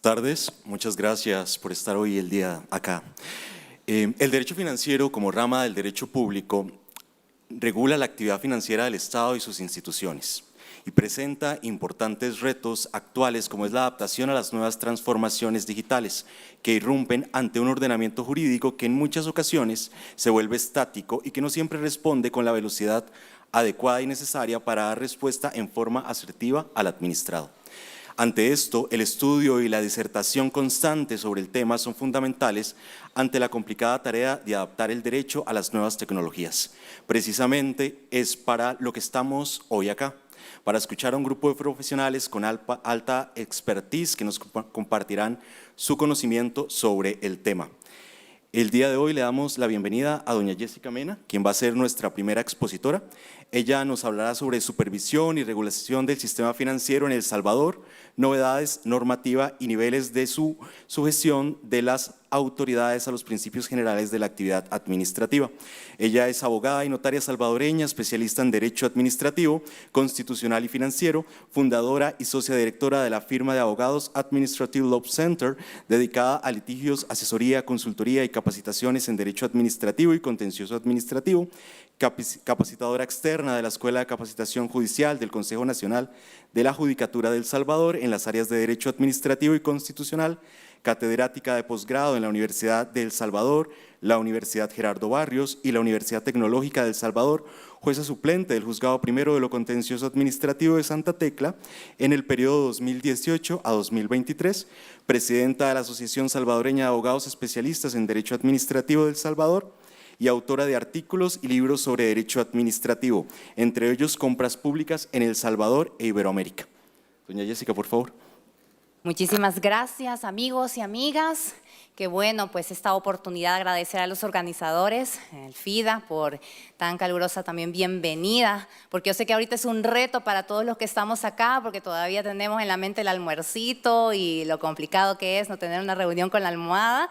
Tardes, muchas gracias por estar hoy el día acá. El derecho financiero, como rama del derecho público, regula la actividad financiera del Estado y sus instituciones y presenta importantes retos actuales como es la adaptación a las nuevas transformaciones digitales que irrumpen ante un ordenamiento jurídico que en muchas ocasiones se vuelve estático y que no siempre responde con la velocidad adecuada y necesaria para dar respuesta en forma asertiva al administrado. Ante esto, el estudio y la disertación constante sobre el tema son fundamentales ante la complicada tarea de adaptar el derecho a las nuevas tecnologías. Precisamente es para lo que estamos hoy acá, para escuchar a un grupo de profesionales con alta expertise que nos compartirán su conocimiento sobre el tema. El día de hoy le damos la bienvenida a doña Jessica Mena, quien va a ser nuestra primera expositora. Ella nos hablará sobre supervisión y regulación del sistema financiero en El Salvador, novedades, normativa y niveles de su sujeción de las autoridades a los principios generales de la actividad administrativa. Ella es abogada y notaria salvadoreña, especialista en Derecho Administrativo, Constitucional y Financiero, fundadora y socia directora de la firma de abogados Administrative Law Center, dedicada a litigios, asesoría, consultoría y capacitaciones en Derecho Administrativo y Contencioso Administrativo, capacitadora externa de la Escuela de Capacitación Judicial del Consejo Nacional de la Judicatura de El Salvador en las áreas de Derecho Administrativo y Constitucional, catedrática de posgrado en la Universidad de El Salvador, la Universidad Gerardo Barrios y la Universidad Tecnológica de El Salvador, jueza suplente del Juzgado Primero de lo Contencioso Administrativo de Santa Tecla en el periodo 2018 a 2023, presidenta de la Asociación Salvadoreña de Abogados Especialistas en Derecho Administrativo de El Salvador y autora de artículos y libros sobre derecho administrativo, entre ellos Compras Públicas en El Salvador e Iberoamérica. Doña Jessica, por favor. Muchísimas gracias, amigos y amigas. Qué bueno, pues esta oportunidad, agradecer a los organizadores, el FIDA, por tan calurosa también bienvenida, porque yo sé que ahorita es un reto para todos los que estamos acá, porque todavía tenemos en la mente el almuercito y lo complicado que es no tener una reunión con la almohada.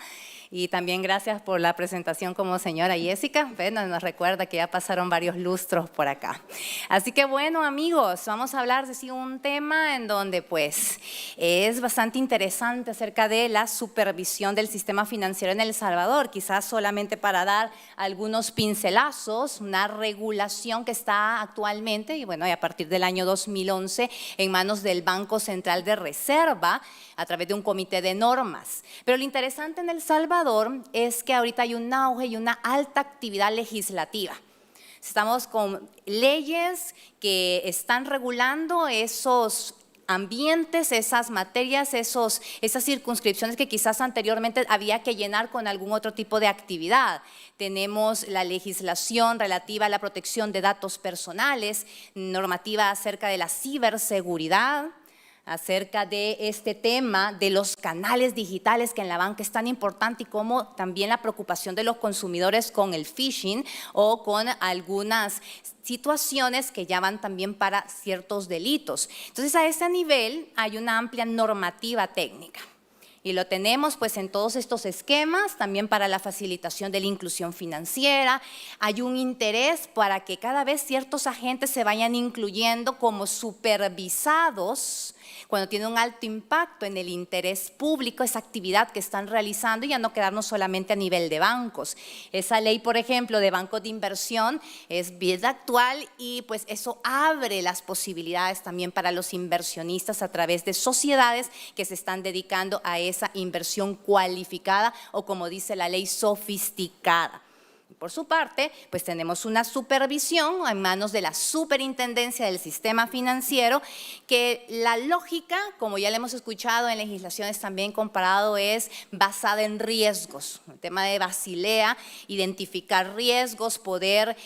Y también gracias por la presentación como señora Jessica, bueno, nos recuerda que ya pasaron varios lustros por acá. Así que bueno, amigos, vamos a hablar de un tema en donde pues es bastante interesante acerca de la supervisión del sistema financiero en El Salvador, quizás solamente para dar algunos pincelazos, una regulación que está actualmente y bueno, y a partir del año 2011 en manos del Banco Central de Reserva a través de un comité de normas. Pero lo interesante en El Salvador es que ahorita hay un auge y una alta actividad legislativa. Estamos con leyes que están regulando esos ambientes, esas materias, esas circunscripciones que quizás anteriormente había que llenar con algún otro tipo de actividad. Tenemos la legislación relativa a la protección de datos personales, normativa acerca de la ciberseguridad, acerca de este tema de los canales digitales que en la banca es tan importante y como también la preocupación de los consumidores con el phishing o con algunas situaciones que ya van también para ciertos delitos. Entonces a ese nivel hay una amplia normativa técnica. Y lo tenemos pues en todos estos esquemas, también para la facilitación de la inclusión financiera. Hay un interés para que cada vez ciertos agentes se vayan incluyendo como supervisados cuando tiene un alto impacto en el interés público, esa actividad que están realizando y ya no quedarnos solamente a nivel de bancos. Esa ley, por ejemplo, de bancos de inversión es bien actual y pues eso abre las posibilidades también para los inversionistas a través de sociedades que se están dedicando a esa inversión cualificada o como dice la ley, sofisticada. Por su parte, pues tenemos una supervisión en manos de la Superintendencia del Sistema Financiero, que la lógica, como ya le hemos escuchado en legislaciones también comparado, es basada en riesgos. El tema de Basilea, identificar riesgos, poder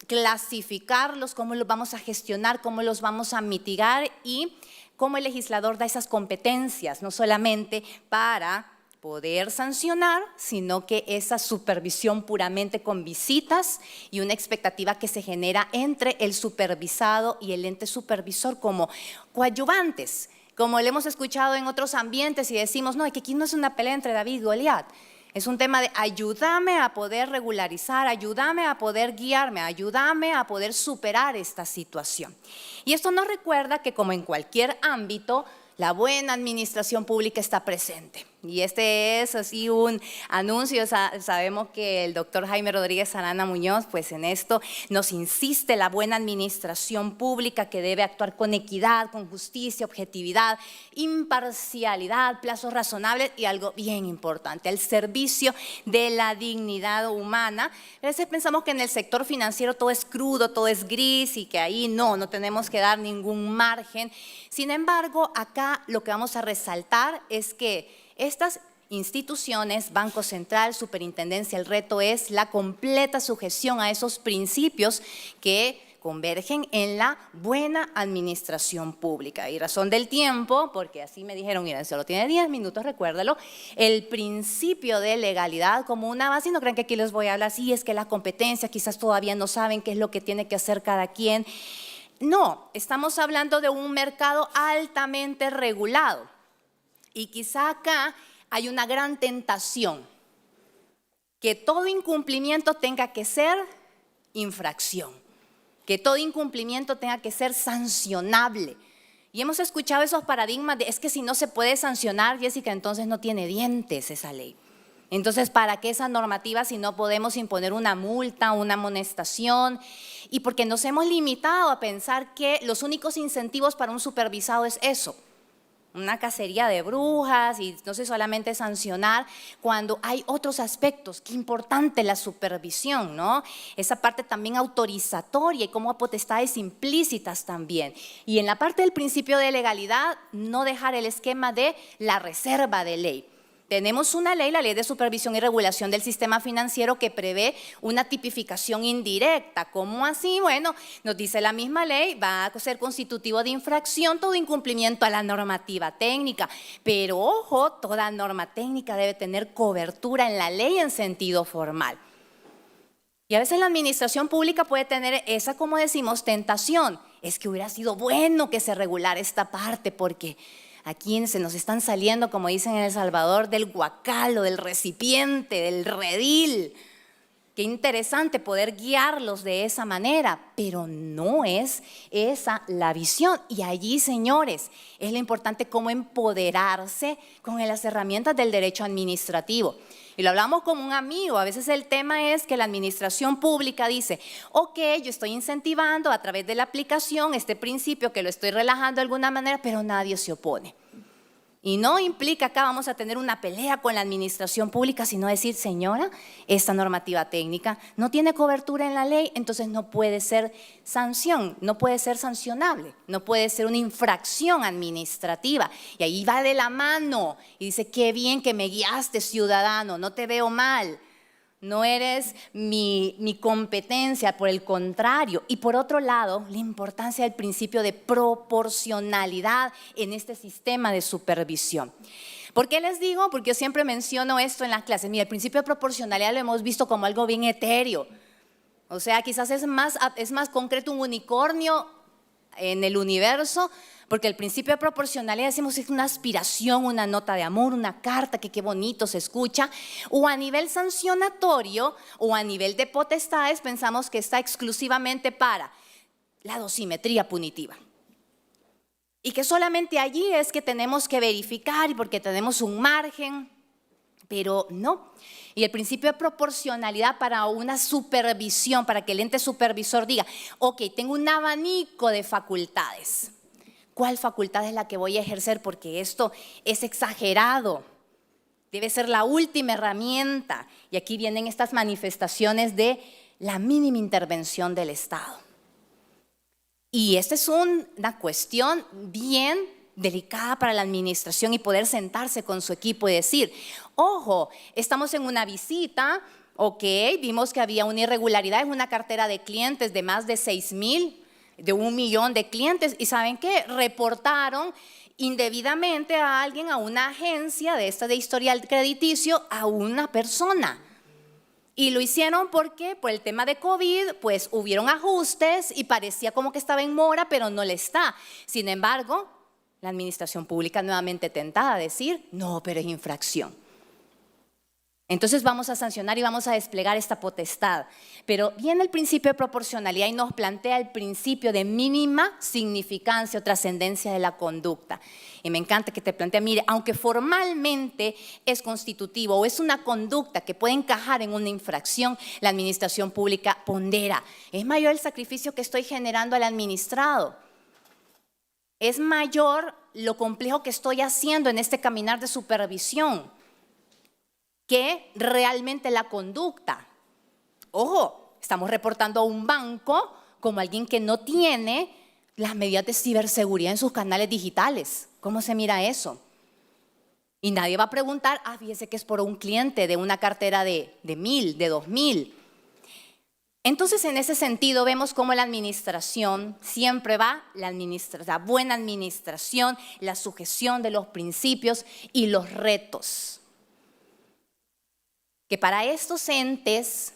clasificarlos, cómo los vamos a gestionar, cómo los vamos a mitigar y cómo el legislador da esas competencias, no solamente para poder sancionar, sino que esa supervisión puramente con visitas y una expectativa que se genera entre el supervisado y el ente supervisor como coadyuvantes, como le hemos escuchado en otros ambientes y decimos, no, que aquí no es una pelea entre David y Goliat, es un tema de ayúdame a poder regularizar, ayúdame a poder guiarme, ayúdame a poder superar esta situación. Y esto nos recuerda que como en cualquier ámbito, La buena administración pública está presente. Y este es así un anuncio. Sabemos que el doctor Jaime Rodríguez Arana Muñoz, pues en esto nos insiste la buena administración pública que debe actuar con equidad, con justicia, objetividad, imparcialidad, plazos razonables y algo bien importante, el servicio de la dignidad humana. A veces pensamos que en el sector financiero todo es crudo, todo es gris y que ahí no tenemos que dar ningún margen. Sin embargo, acá lo que vamos a resaltar es que estas instituciones, Banco Central, Superintendencia, el reto es la completa sujeción a esos principios que convergen en la buena administración pública. Y razón del tiempo, porque así me dijeron, miren, solo tiene 10 minutos, recuérdalo, el principio de legalidad como una base, y no crean que aquí les voy a hablar, sí, es que la competencia, quizás todavía no saben qué es lo que tiene que hacer cada quien. No, estamos hablando de un mercado altamente regulado. Y quizá acá hay una gran tentación, que todo incumplimiento tenga que ser infracción, que todo incumplimiento tenga que ser sancionable. Y hemos escuchado esos paradigmas de, es que si no se puede sancionar, Jessica, entonces no tiene dientes esa ley. Entonces, ¿para qué esa normativa si no podemos imponer una multa, una amonestación? Y porque nos hemos limitado a pensar que los únicos incentivos para un supervisado es eso. Una cacería de brujas y no sé, solamente sancionar cuando hay otros aspectos. Qué importante la supervisión, ¿no? Esa parte también autorizatoria y como potestades implícitas también. Y en la parte del principio de legalidad, no dejar el esquema de la reserva de ley. Tenemos una ley, la Ley de Supervisión y Regulación del Sistema Financiero, que prevé una tipificación indirecta. ¿Cómo así? Bueno, nos dice la misma ley, va a ser constitutivo de infracción todo incumplimiento a la normativa técnica. Pero ojo, toda norma técnica debe tener cobertura en la ley en sentido formal. Y a veces la administración pública puede tener esa, como decimos, tentación. Es que hubiera sido bueno que se regulara esta parte porque aquí se nos están saliendo, como dicen en El Salvador, del guacal o del recipiente, del redil. Qué interesante poder guiarlos de esa manera, pero no es esa la visión. Y allí, señores, es lo importante cómo empoderarse con las herramientas del derecho administrativo. Y lo hablamos con un amigo, a veces el tema es que la administración pública dice, ok, yo estoy incentivando a través de la aplicación este principio que lo estoy relajando de alguna manera, pero nadie se opone. Y no implica acá vamos a tener una pelea con la administración pública, sino decir, señora, esta normativa técnica no tiene cobertura en la ley, entonces no puede ser sanción, no puede ser sancionable, no puede ser una infracción administrativa. Y ahí va de la mano y dice, qué bien que me guiaste, ciudadano, no te veo mal. No eres mi competencia, por el contrario. Y por otro lado, la importancia del principio de proporcionalidad en este sistema de supervisión. ¿Por qué les digo? Porque yo siempre menciono esto en las clases. Mira, el principio de proporcionalidad lo hemos visto como algo bien etéreo. O sea, quizás es más concreto un unicornio en el universo, porque el principio de proporcionalidad decimos es una aspiración, una nota de amor, una carta que qué bonito se escucha, o a nivel sancionatorio o a nivel de potestades pensamos que está exclusivamente para la dosimetría punitiva. Y que solamente allí es que tenemos que verificar y porque tenemos un margen, pero no. Y el principio de proporcionalidad para una supervisión, para que el ente supervisor diga, ok, tengo un abanico de facultades. ¿Cuál facultad es la que voy a ejercer? Porque esto es exagerado. Debe ser la última herramienta. Y aquí vienen estas manifestaciones de la mínima intervención del Estado. Y esta es una cuestión bien delicada para la administración y poder sentarse con su equipo y decir, ojo, estamos en una visita, ok, vimos que había una irregularidad en una cartera de clientes de más de 6,000, de 1 millón de clientes, y ¿saben qué? Reportaron indebidamente a alguien, a una agencia de historial crediticio, a una persona. Y lo hicieron porque por el tema de COVID, pues hubieron ajustes y parecía como que estaba en mora, pero no le está. Sin embargo, la administración pública nuevamente tentada a decir, no, pero es infracción. Entonces vamos a sancionar y vamos a desplegar esta potestad. Pero viene el principio de proporcionalidad y nos plantea el principio de mínima significancia o trascendencia de la conducta. Y me encanta que te plantea, mire, aunque formalmente es constitutivo o es una conducta que puede encajar en una infracción, la administración pública pondera. Es mayor el sacrificio que estoy generando al administrado. Es mayor lo complejo que estoy haciendo en este caminar de supervisión que realmente la conducta. Ojo, estamos reportando a un banco como alguien que no tiene las medidas de ciberseguridad en sus canales digitales. ¿Cómo se mira eso? Y nadie va a preguntar, fíjese que es por un cliente de una cartera de 1,000, de 2,000. Entonces, en ese sentido, vemos cómo la administración siempre va, la buena administración, la sujeción de los principios y los retos. Que para estos entes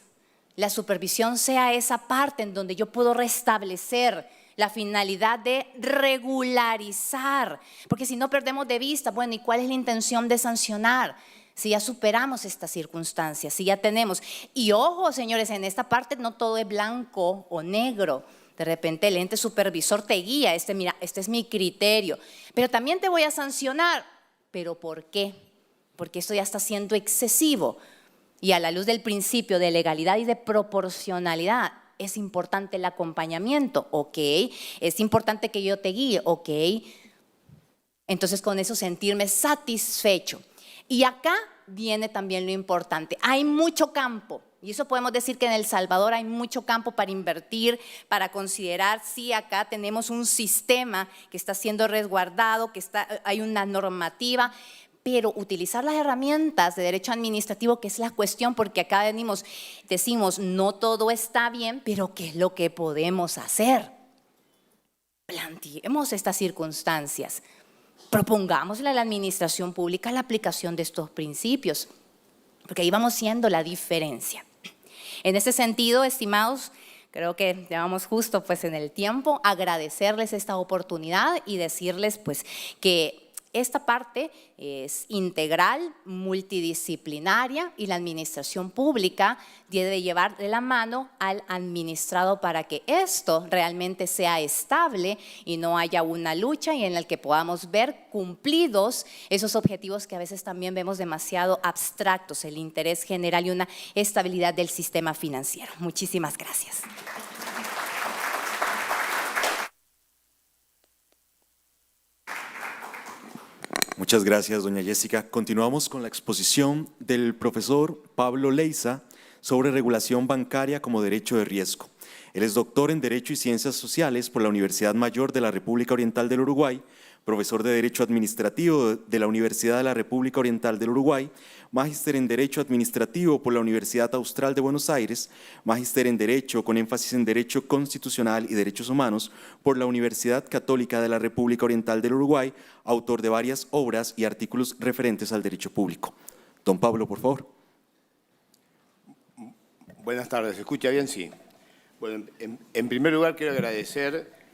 la supervisión sea esa parte en donde yo puedo restablecer la finalidad de regularizar, porque si no perdemos de vista, bueno, ¿y cuál es la intención de sancionar? Si ya superamos estas circunstancias, si ya tenemos, y ojo señores, en esta parte no todo es blanco o negro. De repente el ente supervisor te guía, mira, este es mi criterio, pero también te voy a sancionar. ¿Pero por qué? Porque esto ya está siendo excesivo. Y a la luz del principio de legalidad y de proporcionalidad, es importante el acompañamiento, ¿ok? Es importante que yo te guíe, ¿ok? Entonces con eso sentirme satisfecho. Y acá viene también lo importante. Hay mucho campo, y eso podemos decir que en El Salvador hay mucho campo para invertir, para considerar si acá tenemos un sistema que está siendo resguardado, hay una normativa, pero utilizar las herramientas de derecho administrativo, que es la cuestión, porque acá decimos, no todo está bien, pero ¿qué es lo que podemos hacer? Planteemos estas circunstancias, propongámosle a la administración pública la aplicación de estos principios, porque ahí vamos siendo la diferencia. En ese sentido, estimados, creo que ya vamos justo pues en el tiempo, agradecerles esta oportunidad y decirles pues que esta parte es integral, multidisciplinaria y la administración pública debe llevar de la mano al administrado para que esto realmente sea estable y no haya una lucha y en la que podamos ver cumplidos esos objetivos que a veces también vemos demasiado abstractos, el interés general y una estabilidad del sistema financiero. Muchísimas gracias. Muchas gracias, doña Jessica. Continuamos con la exposición del profesor Pablo Leiza sobre regulación bancaria como derecho de riesgo. Él es doctor en Derecho y Ciencias Sociales por la Universidad Mayor de la República Oriental del Uruguay, profesor de Derecho Administrativo de la Universidad de la República Oriental del Uruguay, magíster en Derecho Administrativo por la Universidad Austral de Buenos Aires, magíster en Derecho con énfasis en Derecho Constitucional y Derechos Humanos por la Universidad Católica de la República Oriental del Uruguay, autor de varias obras y artículos referentes al derecho público. Don Pablo, por favor. Buenas tardes, ¿se escucha bien? Sí. Bueno, en primer lugar quiero agradecer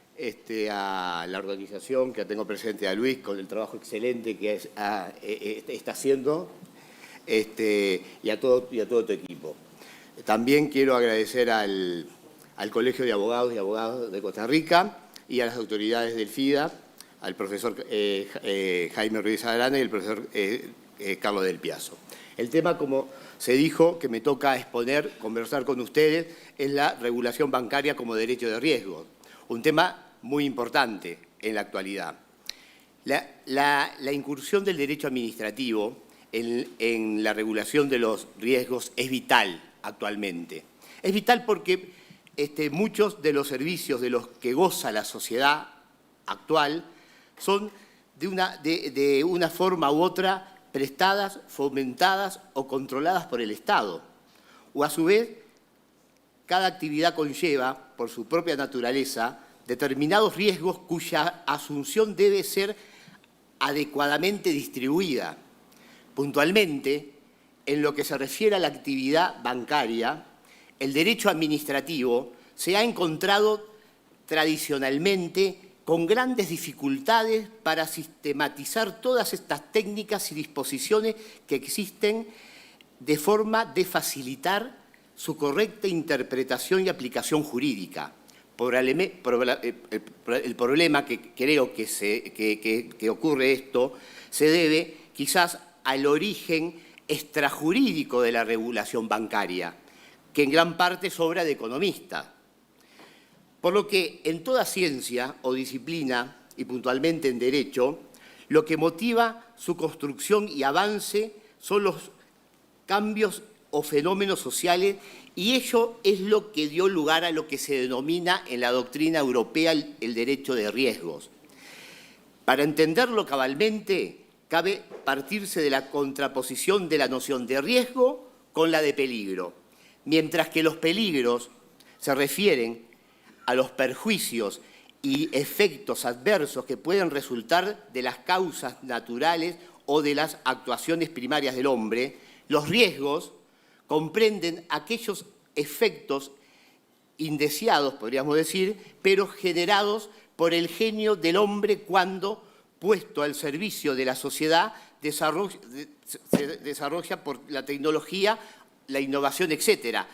a la organización que tengo presente, a Luis, con el trabajo excelente que está haciendo y a todo tu equipo. También quiero agradecer al Colegio de Abogados y Abogadas de Costa Rica y a las autoridades del FIDA, al profesor Jaime Ruiz Arana y al profesor Carlos del Piazzo. El tema, como se dijo, que me toca exponer, conversar con ustedes, es la regulación bancaria como derecho de riesgo. Un tema muy importante en la actualidad. La incursión del derecho administrativo en la regulación de los riesgos es vital actualmente. Es vital porque muchos de los servicios de los que goza la sociedad actual son de una forma u otra prestadas, fomentadas o controladas por el Estado. O a su vez, cada actividad conlleva, por su propia naturaleza, determinados riesgos cuya asunción debe ser adecuadamente distribuida. Puntualmente, en lo que se refiere a la actividad bancaria, el derecho administrativo se ha encontrado tradicionalmente con grandes dificultades para sistematizar todas estas técnicas y disposiciones que existen de forma de facilitar su correcta interpretación y aplicación jurídica. El problema que creo que ocurre esto se debe quizás al origen extrajurídico de la regulación bancaria, que en gran parte es obra de economistas. Por lo que en toda ciencia o disciplina, y puntualmente en derecho, lo que motiva su construcción y avance son los cambios o fenómenos sociales, y ello es lo que dio lugar a lo que se denomina en la doctrina europea el derecho de riesgos. Para entenderlo cabalmente, cabe partirse de la contraposición de la noción de riesgo con la de peligro, mientras que los peligros se refieren a los perjuicios y efectos adversos que pueden resultar de las causas naturales o de las actuaciones primarias del hombre. Los riesgos comprenden aquellos efectos indeseados, podríamos decir, pero generados por el genio del hombre cuando, puesto al servicio de la sociedad, se desarrolla por la tecnología, la innovación, etc.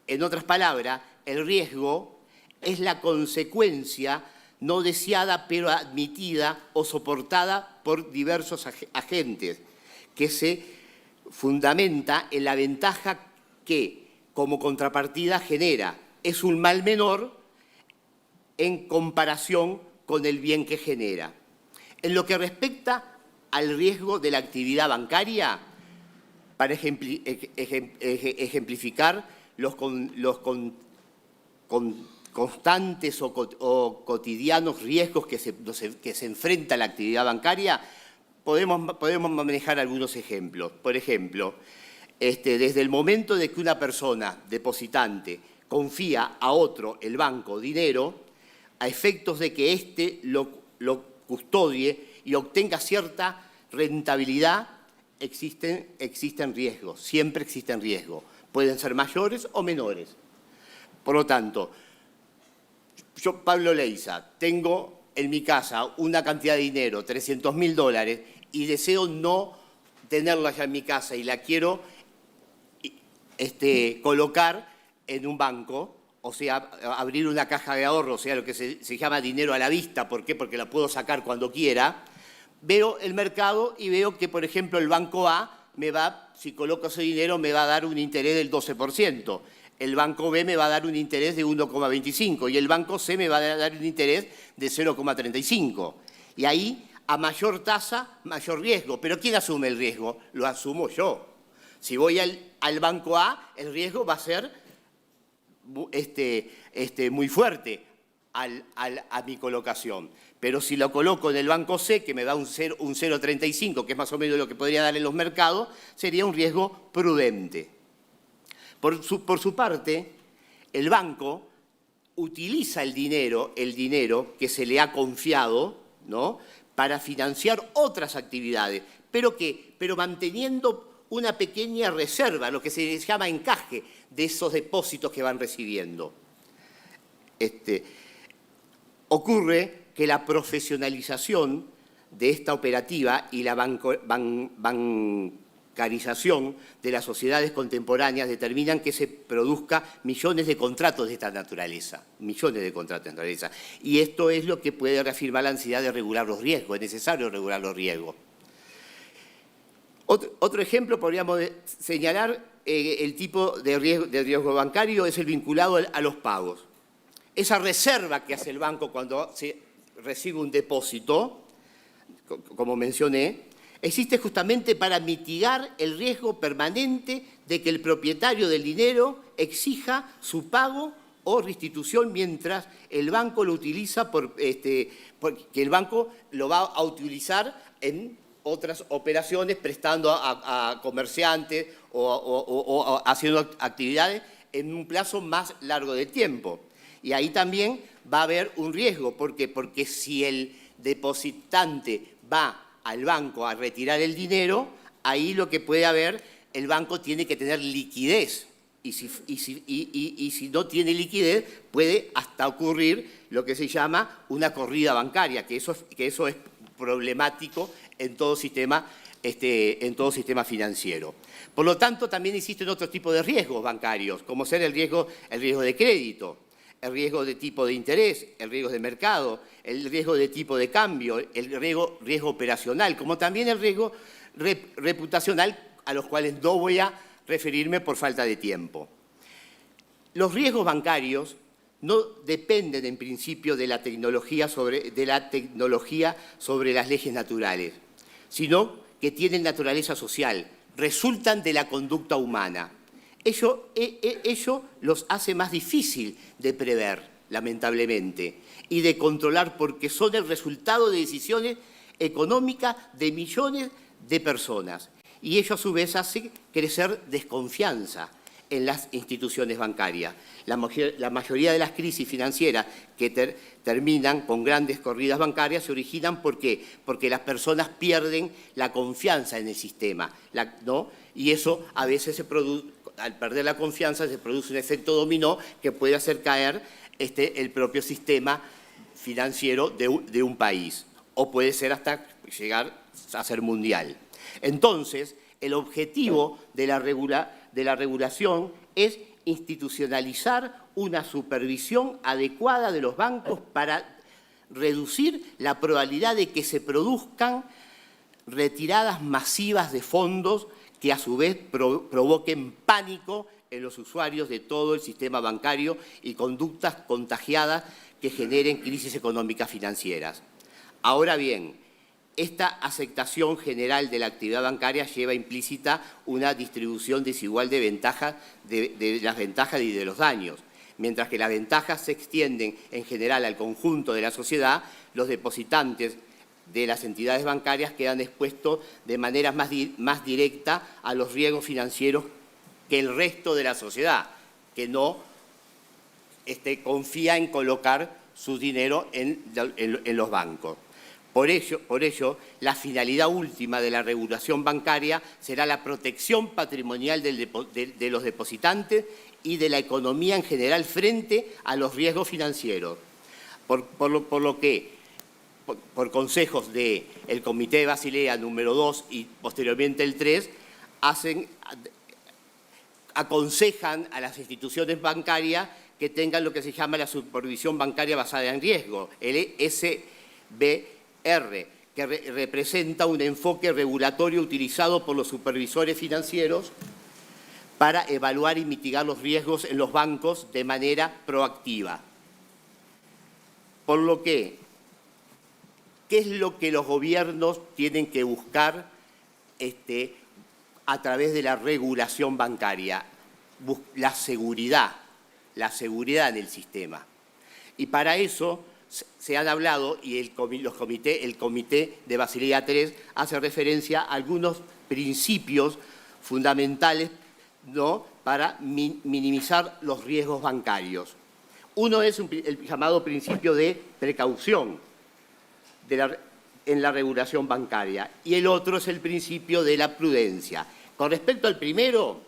En otras palabras, el riesgo es la consecuencia no deseada pero admitida o soportada por diversos agentes, que se fundamenta en la ventaja que, como contrapartida, genera. Es un mal menor en comparación con el bien que genera. En lo que respecta al riesgo de la actividad bancaria, para ejemplificar los constantes o cotidianos riesgos que se enfrenta la actividad bancaria, podemos manejar algunos ejemplos. Por ejemplo, desde el momento de que una persona depositante confía a otro, el banco, dinero, a efectos de que éste lo custodie y obtenga cierta rentabilidad, existen riesgos, siempre existen riesgos. Pueden ser mayores o menores. Por lo tanto, yo, Pablo Leiza, tengo en mi casa una cantidad de dinero, $300.000, y deseo no tenerla ya en mi casa y la quiero colocar en un banco, o sea, abrir una caja de ahorro, o sea, lo que se llama dinero a la vista. ¿Por qué? Porque la puedo sacar cuando quiera. Veo el mercado y veo que, por ejemplo, el banco A si coloco ese dinero, me va a dar un interés del 12%. El banco B me va a dar un interés de 1,25 y el banco C me va a dar un interés de 0,35. Y ahí, a mayor tasa, mayor riesgo. ¿Pero quién asume el riesgo? Lo asumo yo. Si voy al banco A, el riesgo va a ser muy fuerte a mi colocación. Pero si lo coloco en el banco C, que me da un 0,35, que es más o menos lo que podría dar en los mercados, sería un riesgo prudente. Por su parte, el banco utiliza el dinero que se le ha confiado, ¿no?, para financiar otras actividades, pero manteniendo una pequeña reserva, lo que se llama encaje de esos depósitos que van recibiendo. Ocurre que la profesionalización de esta operativa y la bancarización de las sociedades contemporáneas determinan que se produzca millones de contratos de esta naturaleza, Y esto es lo que puede reafirmar la necesidad de regular los riesgos, es necesario regular los riesgos. Otro ejemplo podríamos señalar, el tipo de riesgo bancario es el vinculado a los pagos. Esa reserva que hace el banco cuando se recibe un depósito, como mencioné, existe justamente para mitigar el riesgo permanente de que el propietario del dinero exija su pago o restitución mientras el banco lo utiliza, porque el banco lo va a utilizar en otras operaciones, prestando a comerciantes o haciendo actividades en un plazo más largo de tiempo. Y ahí también va a haber un riesgo. ¿Por qué? Porque si el depositante va al banco a retirar el dinero, ahí lo que puede haber, el banco tiene que tener liquidez. Y si no tiene liquidez, puede hasta ocurrir lo que se llama una corrida bancaria, que eso es problemático en todo sistema en todo sistema financiero. Por lo tanto, también existen otros tipos de riesgos bancarios, como ser el riesgo de crédito, el riesgo de tipo de interés, el riesgo de mercado, el riesgo de tipo de cambio, el riesgo operacional, como también el riesgo reputacional, a los cuales no voy a referirme por falta de tiempo. Los riesgos bancarios no dependen en principio de la tecnología sobre las leyes naturales, sino que tienen naturaleza social, resultan de la conducta humana. Ello los hace más difícil de prever, lamentablemente, y de controlar porque son el resultado de decisiones económicas de millones de personas. Y ello a su vez hace crecer desconfianza en las instituciones bancarias. La mayoría de las crisis financieras que terminan con grandes corridas bancarias se originan ¿por qué? Porque las personas pierden la confianza en el sistema, ¿no? Y eso a veces al perder la confianza se produce un efecto dominó que puede hacer caer el propio sistema financiero de un país, o puede ser hasta llegar a ser mundial. Entonces, el objetivo de la regulación es institucionalizar una supervisión adecuada de los bancos para reducir la probabilidad de que se produzcan retiradas masivas de fondos que a su vez provoquen pánico en los usuarios de todo el sistema bancario y conductas contagiadas que generen crisis económicas financieras. Ahora bien, esta aceptación general de la actividad bancaria lleva implícita una distribución desigual de ventajas, de las ventajas y de los daños. Mientras que las ventajas se extienden en general al conjunto de la sociedad, los depositantes de las entidades bancarias quedan expuestos de manera más directa a los riesgos financieros que el resto de la sociedad, que no confía en colocar su dinero en los bancos. Por ello, la finalidad última de la regulación bancaria será la protección patrimonial de los depositantes y de la economía en general frente a los riesgos financieros. Por lo que, por consejos del Comité de Basilea número 2 y posteriormente el 3, aconsejan a las instituciones bancarias que tengan lo que se llama la supervisión bancaria basada en riesgo, el SBR, que representa un enfoque regulatorio utilizado por los supervisores financieros para evaluar y mitigar los riesgos en los bancos de manera proactiva. Por lo que, ¿qué es lo que los gobiernos tienen que buscar a través de la regulación bancaria? La seguridad en el sistema. Y para eso se han hablado, y el Comité de Basilea III hace referencia a algunos principios fundamentales, ¿no?, para minimizar los riesgos bancarios. Uno es el llamado principio de precaución en la regulación bancaria y el otro es el principio de la prudencia. Con respecto al primero,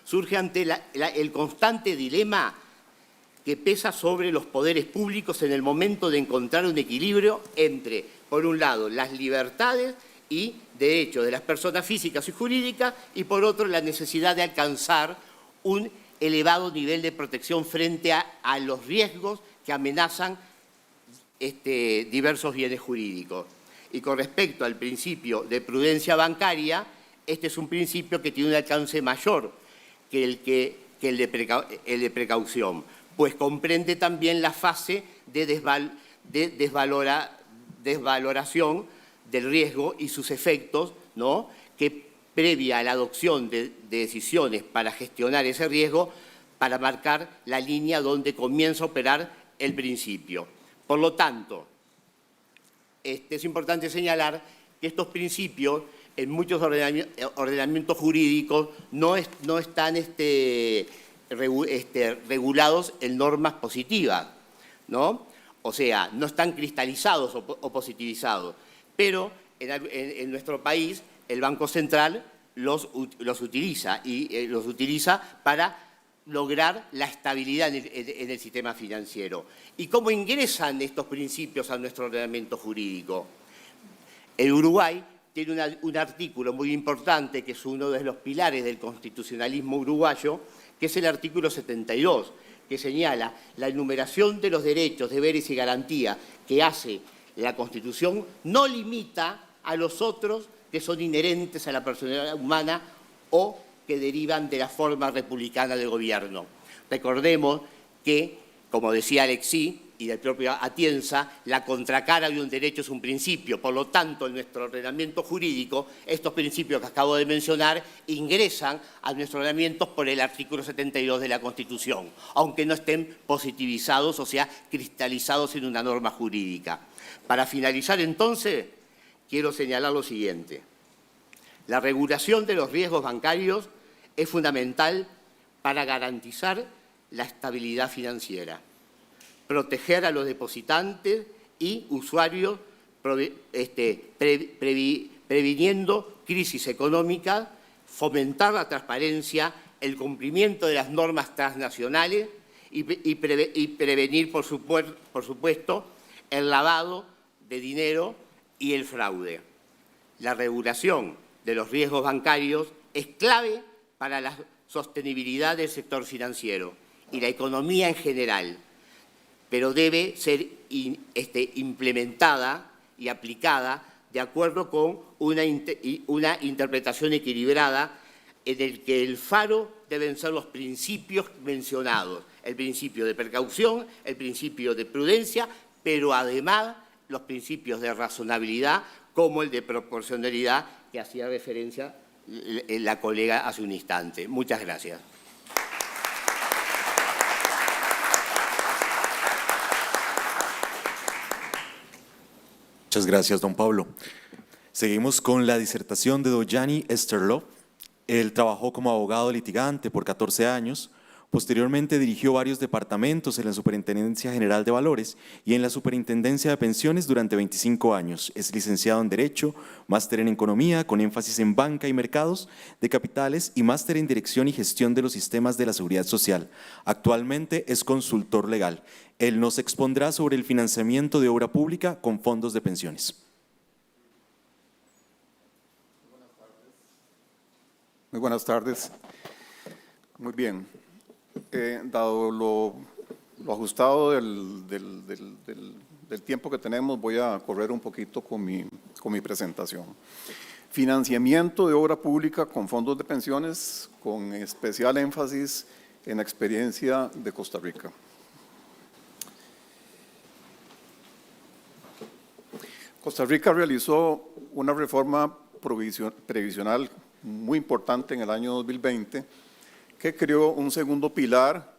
surge ante el constante dilema que pesa sobre los poderes públicos en el momento de encontrar un equilibrio entre, por un lado, las libertades y derechos de las personas físicas y jurídicas y, por otro, la necesidad de alcanzar un elevado nivel de protección frente a los riesgos que amenazan diversos bienes jurídicos. Y con respecto al principio de prudencia bancaria, este es un principio que tiene un alcance mayor que el de precaución, pues comprende también la fase de desvaloración del riesgo y sus efectos, ¿no?, que previa a la adopción de decisiones para gestionar ese riesgo, para marcar la línea donde comienza a operar el principio. Por lo tanto, es importante señalar que estos principios en muchos ordenamientos jurídicos no están regulados en normas positivas, ¿no? O sea, no están cristalizados o positivizados, pero en nuestro país el Banco Central los utiliza y los utiliza para lograr la estabilidad en el sistema financiero. ¿Y cómo ingresan estos principios a nuestro ordenamiento jurídico? El Uruguay tiene un artículo muy importante, que es uno de los pilares del constitucionalismo uruguayo, que es el artículo 72, que señala la enumeración de los derechos, deberes y garantías que hace la Constitución, no limita a los otros que son inherentes a la personalidad humana o que derivan de la forma republicana del gobierno. Recordemos que, como decía Alexis y del propio Atienza, la contracara de un derecho es un principio. Por lo tanto, en nuestro ordenamiento jurídico, estos principios que acabo de mencionar ingresan a nuestro ordenamiento por el artículo 72 de la Constitución, aunque no estén positivizados, o sea, cristalizados en una norma jurídica. Para finalizar, entonces, quiero señalar lo siguiente. La regulación de los riesgos bancarios es fundamental para garantizar la estabilidad financiera, proteger a los depositantes y usuarios, previniendo crisis económicas, fomentar la transparencia, el cumplimiento de las normas transnacionales y prevenir, por supuesto, el lavado de dinero y el fraude. La regulación de los riesgos bancarios es clave para la sostenibilidad del sector financiero y la economía en general, pero debe ser implementada y aplicada de acuerdo con una interpretación equilibrada en el que el faro deben ser los principios mencionados, el principio de precaución, el principio de prudencia, pero además los principios de razonabilidad como el de proporcionalidad que hacía referencia la colega hace un instante. Muchas gracias. Muchas gracias, don Pablo. Seguimos con la disertación de Dojani Esterlov. Él trabajó como abogado litigante por 14 años. Posteriormente dirigió varios departamentos en la Superintendencia General de Valores y en la Superintendencia de Pensiones durante 25 años. Es licenciado en Derecho, máster en Economía con énfasis en Banca y Mercados de Capitales y máster en Dirección y Gestión de los Sistemas de la Seguridad Social. Actualmente es consultor legal. Él nos expondrá sobre el financiamiento de obra pública con fondos de pensiones. Muy buenas tardes. Muy bien. Dado lo ajustado del tiempo que tenemos, voy a correr un poquito con mi presentación. Financiamiento de obra pública con fondos de pensiones, con especial énfasis en la experiencia de Costa Rica. Costa Rica realizó una reforma previsional muy importante en el año 2020, que creó un segundo pilar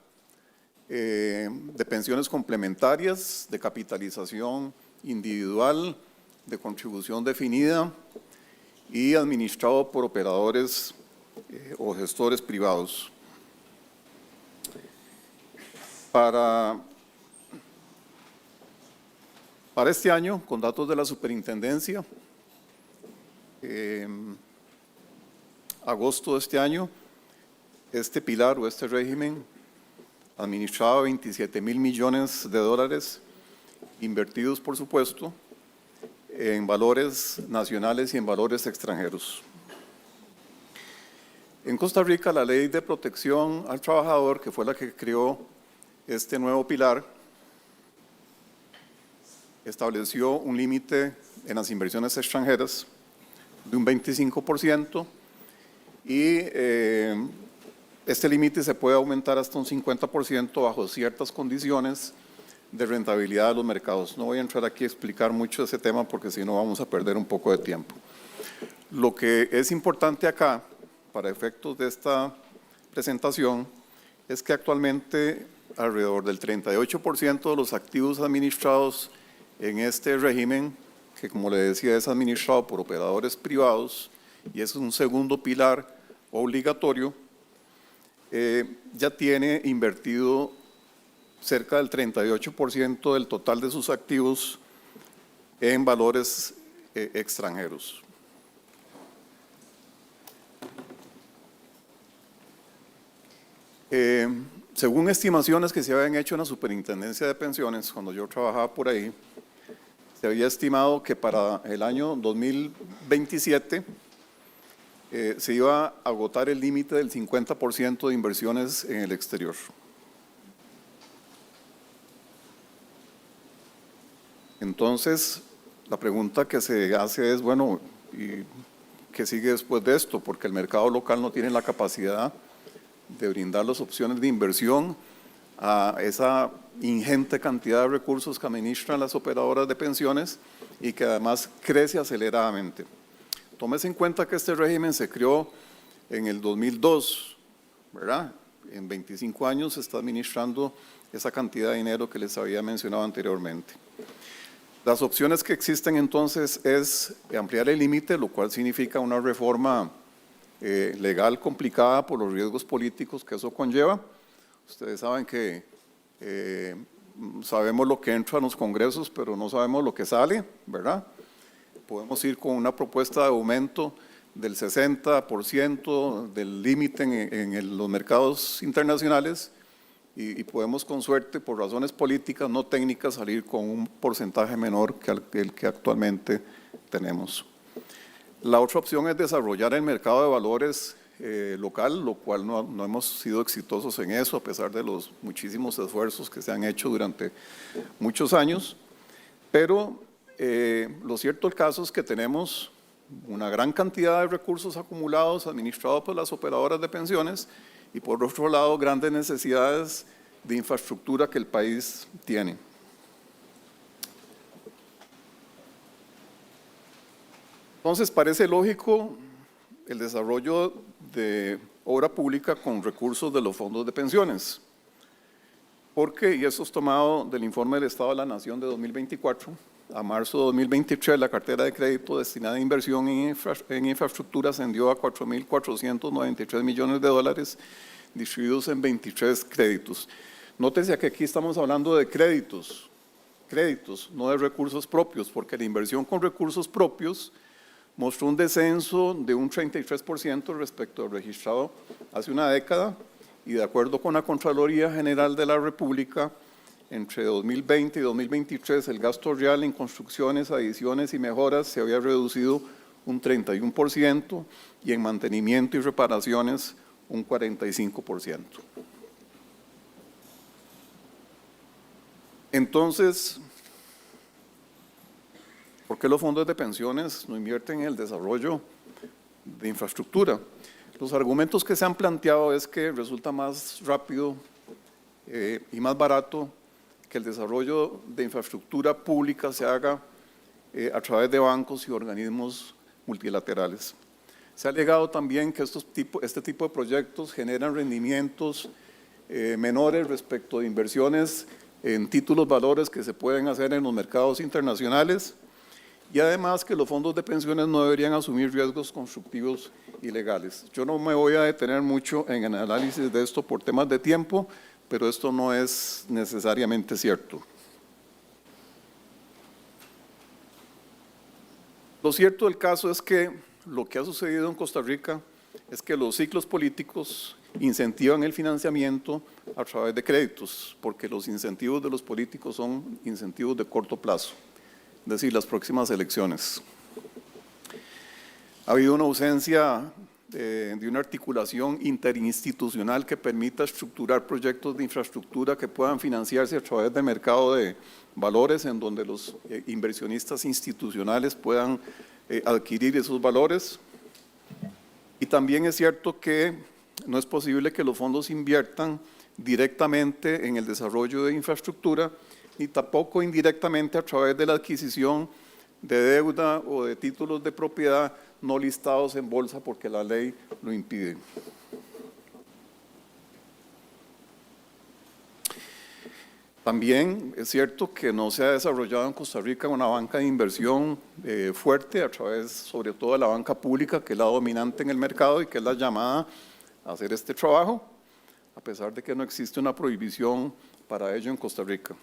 de pensiones complementarias, de capitalización individual, de contribución definida y administrado por operadores o gestores privados. Para este año, con datos de la superintendencia, agosto de este año, este pilar o este régimen administraba 27.000 millones de dólares invertidos, por supuesto, en valores nacionales y en valores extranjeros. En Costa Rica, la Ley de Protección al Trabajador, que fue la que creó este nuevo pilar, estableció un límite en las inversiones extranjeras de un 25% y este límite se puede aumentar hasta un 50% bajo ciertas condiciones de rentabilidad de los mercados. No voy a entrar aquí a explicar mucho ese tema porque si no vamos a perder un poco de tiempo. Lo que es importante acá, para efectos de esta presentación, es que actualmente alrededor del 38% de los activos administrados en este régimen, que como le decía es administrado por operadores privados y es un segundo pilar obligatorio, ya tiene invertido cerca del 38% del total de sus activos en valores extranjeros. Según estimaciones que se habían hecho en la Superintendencia de Pensiones, cuando yo trabajaba por ahí, se había estimado que para el año 2020 2027 se iba a agotar el límite del 50% de inversiones en el exterior. Entonces, la pregunta que se hace es, bueno, ¿y qué sigue después de esto? Porque el mercado local no tiene la capacidad de brindar las opciones de inversión a esa ingente cantidad de recursos que administran las operadoras de pensiones y que además crece aceleradamente. Tómese en cuenta que este régimen se creó en el 2002, ¿verdad? En 25 años se está administrando esa cantidad de dinero que les había mencionado anteriormente. Las opciones que existen entonces es ampliar el límite, lo cual significa una reforma legal complicada por los riesgos políticos que eso conlleva. Ustedes saben que sabemos lo que entra en los congresos, pero no sabemos lo que sale, ¿verdad? Podemos ir con una propuesta de aumento del 60% del límite en los mercados internacionales y podemos con suerte, por razones políticas, no técnicas, salir con un porcentaje menor que el que actualmente tenemos. La otra opción es desarrollar el mercado de valores local, lo cual no hemos sido exitosos en eso, a pesar de los muchísimos esfuerzos que se han hecho durante muchos años. Pero lo cierto del caso es que tenemos una gran cantidad de recursos acumulados administrados por las operadoras de pensiones y por otro lado grandes necesidades de infraestructura que el país tiene. Entonces parece lógico el desarrollo de obra pública con recursos de los fondos de pensiones, porque, y eso es tomado del informe del Estado de la Nación de 2024, a marzo de 2023 la cartera de crédito destinada a inversión en infraestructura ascendió a $4.493 millones, distribuidos en 23 créditos. Nótese que aquí estamos hablando de créditos, no de recursos propios, porque la inversión con recursos propios mostró un descenso de un 33% respecto al registrado hace una década y de acuerdo con la Contraloría General de la República, entre 2020 y 2023 el gasto real en construcciones, adiciones y mejoras se había reducido un 31% y en mantenimiento y reparaciones un 45%. Entonces, ¿por qué los fondos de pensiones no invierten en el desarrollo de infraestructura? Los argumentos que se han planteado es que resulta más rápido y más barato que el desarrollo de infraestructura pública se haga a través de bancos y organismos multilaterales. Se ha alegado también que este tipo de proyectos generan rendimientos menores respecto de inversiones en títulos valores que se pueden hacer en los mercados internacionales y además que los fondos de pensiones no deberían asumir riesgos constructivos y legales. Yo no me voy a detener mucho en el análisis de esto por temas de tiempo, pero esto no es necesariamente cierto. Lo cierto del caso es que lo que ha sucedido en Costa Rica es que los ciclos políticos incentivan el financiamiento a través de créditos, porque los incentivos de los políticos son incentivos de corto plazo, es decir, las próximas elecciones. Ha habido una ausencia de una articulación interinstitucional que permita estructurar proyectos de infraestructura que puedan financiarse a través del mercado de valores, en donde los inversionistas institucionales puedan adquirir esos valores. Y también es cierto que no es posible que los fondos inviertan directamente en el desarrollo de infraestructura, ni tampoco indirectamente a través de la adquisición de deuda o de títulos de propiedad no listados en bolsa porque la ley lo impide. También es cierto que no se ha desarrollado en Costa Rica una banca de inversión fuerte a través, sobre todo, de la banca pública, que es la dominante en el mercado y que es la llamada a hacer este trabajo, a pesar de que no existe una prohibición para ello en Costa Rica.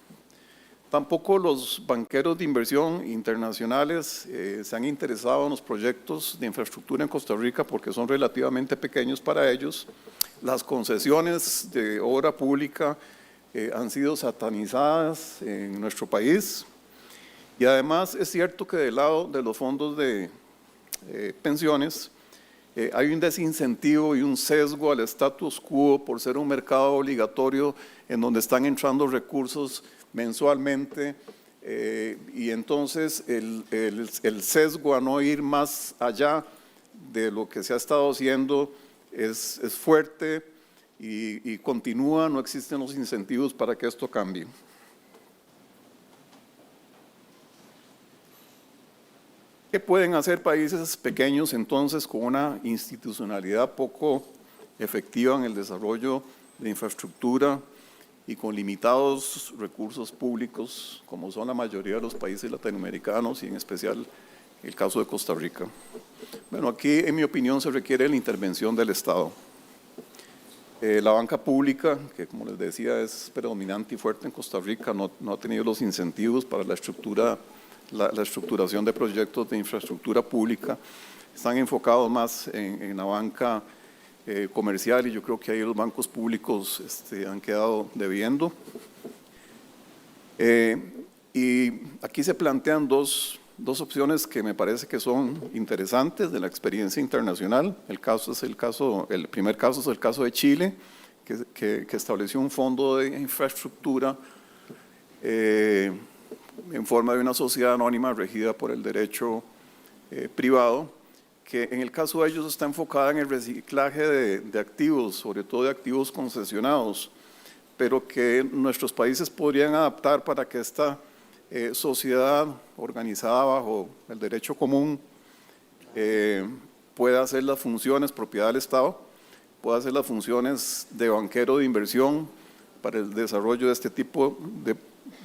Tampoco los banqueros de inversión internacionales se han interesado en los proyectos de infraestructura en Costa Rica porque son relativamente pequeños para ellos. Las concesiones de obra pública han sido satanizadas en nuestro país y además es cierto que del lado de los fondos de pensiones, hay un desincentivo y un sesgo al status quo por ser un mercado obligatorio en donde están entrando recursos mensualmente, y entonces el sesgo a no ir más allá de lo que se ha estado haciendo es fuerte y continúa, no existen los incentivos para que esto cambie. ¿Qué pueden hacer países pequeños entonces con una institucionalidad poco efectiva en el desarrollo de infraestructura y con limitados recursos públicos, como son la mayoría de los países latinoamericanos y en especial el caso de Costa Rica? Bueno, aquí en mi opinión se requiere la intervención del Estado. La banca pública, que como les decía es predominante y fuerte en Costa Rica, no ha tenido los incentivos para la estructuración de proyectos de infraestructura pública. Están enfocados más en la banca comercial, y yo creo que ahí los bancos públicos han quedado debiendo. Y aquí se plantean dos opciones que me parece que son interesantes de la experiencia internacional. El primer caso es el caso de Chile, que estableció un fondo de infraestructura en forma de una sociedad anónima regida por el derecho privado, que en el caso de ellos está enfocada en el reciclaje de activos, sobre todo de activos concesionados, pero que nuestros países podrían adaptar para que esta sociedad organizada bajo el derecho común pueda hacer las funciones, propiedad del Estado, pueda hacer las funciones de banquero de inversión para el desarrollo de este tipo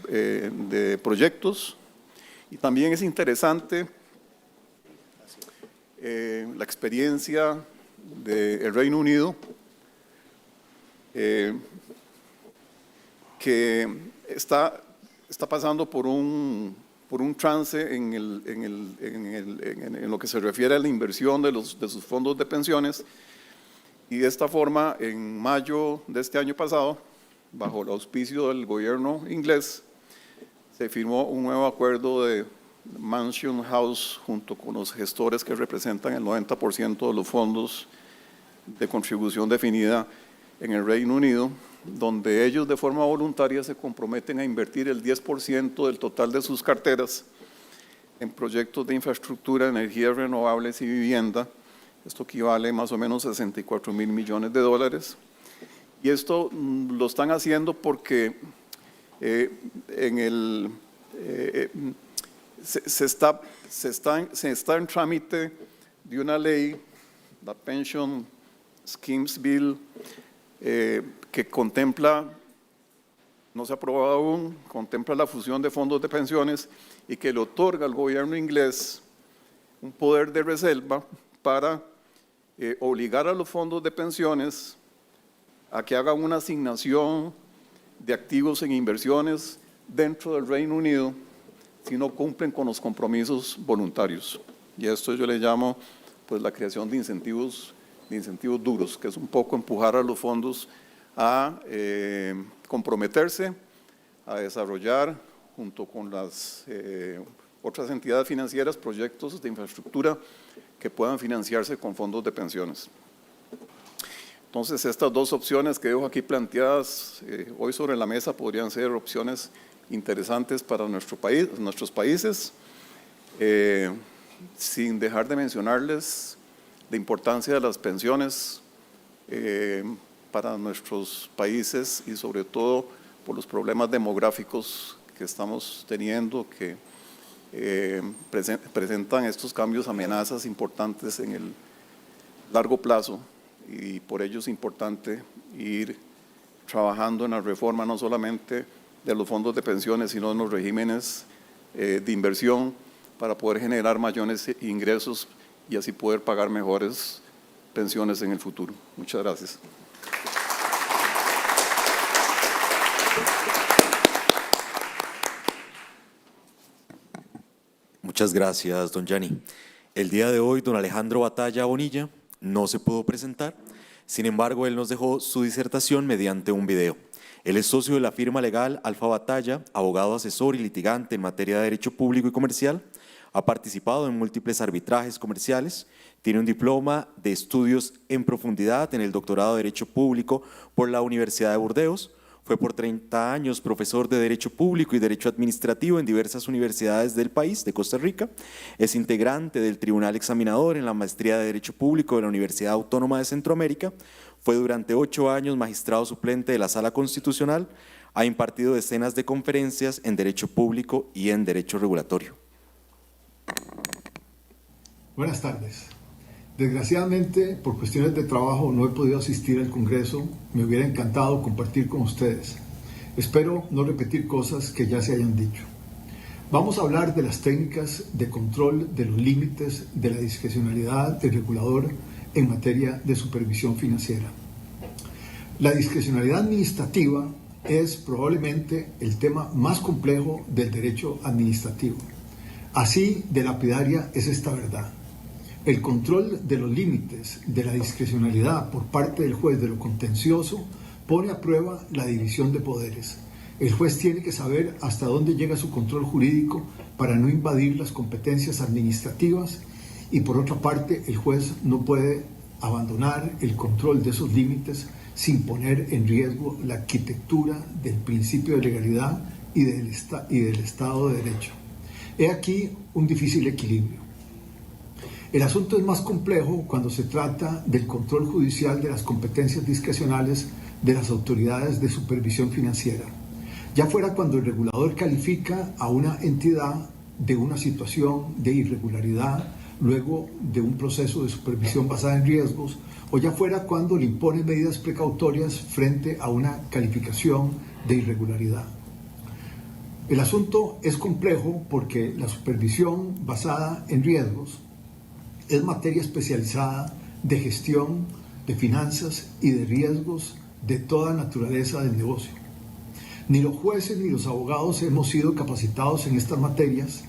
de proyectos. Y también es interesante la experiencia del Reino Unido, que está pasando por un trance en lo que se refiere a la inversión de sus fondos de pensiones, y de esta forma, en mayo de este año pasado, bajo el auspicio del gobierno inglés, se firmó un nuevo acuerdo de Mansion House junto con los gestores que representan el 90% de los fondos de contribución definida en el Reino Unido, donde ellos de forma voluntaria se comprometen a invertir el 10% del total de sus carteras en proyectos de infraestructura, energías renovables y vivienda. Esto equivale más o menos a $64.000 millones. Y esto lo están haciendo porque se está en trámite de una ley, la Pension Schemes Bill, que contempla, no se ha aprobado aún, contempla la fusión de fondos de pensiones y que le otorga al gobierno inglés un poder de reserva para obligar a los fondos de pensiones a que hagan una asignación de activos en inversiones dentro del Reino Unido si no cumplen con los compromisos voluntarios. Y a esto yo le llamo pues la creación de incentivos duros, que es un poco empujar a los fondos a comprometerse, a desarrollar junto con las otras entidades financieras proyectos de infraestructura que puedan financiarse con fondos de pensiones. Entonces, estas dos opciones que dejo aquí planteadas hoy sobre la mesa podrían ser opciones interesantes para nuestros países, sin dejar de mencionarles la importancia de las pensiones para nuestros países y sobre todo por los problemas demográficos que estamos teniendo, que presentan estos cambios amenazas importantes en el largo plazo, y por ello es importante ir trabajando en la reforma no solamente de los fondos de pensiones, sino en los regímenes de inversión para poder generar mayores ingresos y así poder pagar mejores pensiones en el futuro. Muchas gracias. Muchas gracias, don Gianni. El día de hoy, don Alejandro Batalla Bonilla no se pudo presentar, sin embargo, él nos dejó su disertación mediante un video. Él es socio de la firma legal Alfa Batalla, abogado asesor y litigante en materia de derecho público y comercial, Ha participado en múltiples arbitrajes comerciales, tiene un diploma de estudios en profundidad en el doctorado de Derecho Público por la Universidad de Burdeos. Fue por 30 años profesor de Derecho Público y Derecho Administrativo en diversas universidades del país, de Costa Rica. Es integrante del Tribunal Examinador en la Maestría de Derecho Público de la Universidad Autónoma de Centroamérica. Fue durante 8 años magistrado suplente de la Sala Constitucional. Ha impartido decenas de conferencias en Derecho Público y en Derecho Regulatorio. Buenas tardes. Desgraciadamente, por cuestiones de trabajo, no he podido asistir al Congreso. Me hubiera encantado compartir con ustedes. Espero no repetir cosas que ya se hayan dicho. Vamos a hablar de las técnicas de control de los límites de la discrecionalidad del regulador en materia de supervisión financiera. La discrecionalidad administrativa es probablemente el tema más complejo del derecho administrativo. Así de lapidaria es esta verdad. El control de los límites de la discrecionalidad por parte del juez de lo contencioso pone a prueba la división de poderes. El juez tiene que saber hasta dónde llega su control jurídico para no invadir las competencias administrativas y, por otra parte, el juez no puede abandonar el control de esos límites sin poner en riesgo la arquitectura del principio de legalidad y del Estado de Derecho. He aquí un difícil equilibrio. El asunto es más complejo cuando se trata del control judicial de las competencias discrecionales de las autoridades de supervisión financiera. Ya fuera cuando el regulador califica a una entidad de una situación de irregularidad luego de un proceso de supervisión basada en riesgos, o ya fuera cuando le impone medidas precautorias frente a una calificación de irregularidad. El asunto es complejo porque la supervisión basada en riesgos es materia especializada de gestión, de finanzas y de riesgos de toda naturaleza del negocio. Ni los jueces ni los abogados hemos sido capacitados en estas materias,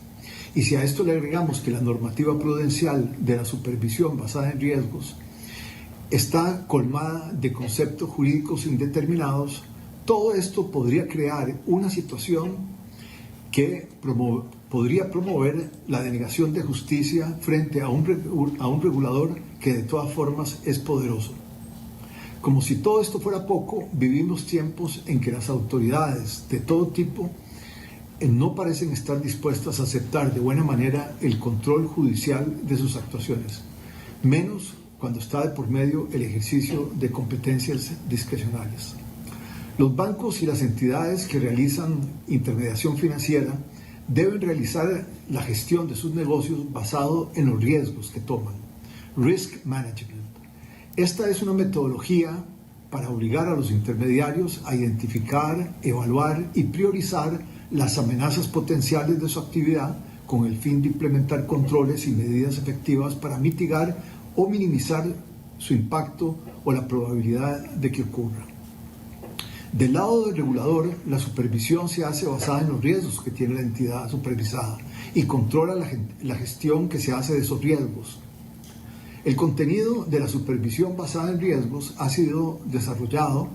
y si a esto le agregamos que la normativa prudencial de la supervisión basada en riesgos está colmada de conceptos jurídicos indeterminados, todo esto podría crear una situación que podría promover la denegación de justicia frente a un regulador que de todas formas es poderoso. Como si todo esto fuera poco, vivimos tiempos en que las autoridades de todo tipo no parecen estar dispuestas a aceptar de buena manera el control judicial de sus actuaciones, menos cuando está de por medio el ejercicio de competencias discrecionales. Los bancos y las entidades que realizan intermediación financiera deben realizar la gestión de sus negocios basado en los riesgos que toman, risk management. Esta es una metodología para obligar a los intermediarios a identificar, evaluar y priorizar las amenazas potenciales de su actividad con el fin de implementar controles y medidas efectivas para mitigar o minimizar su impacto o la probabilidad de que ocurra. Del lado del regulador, la supervisión se hace basada en los riesgos que tiene la entidad supervisada y controla la gestión que se hace de esos riesgos. El contenido de la supervisión basada en riesgos ha sido desarrollado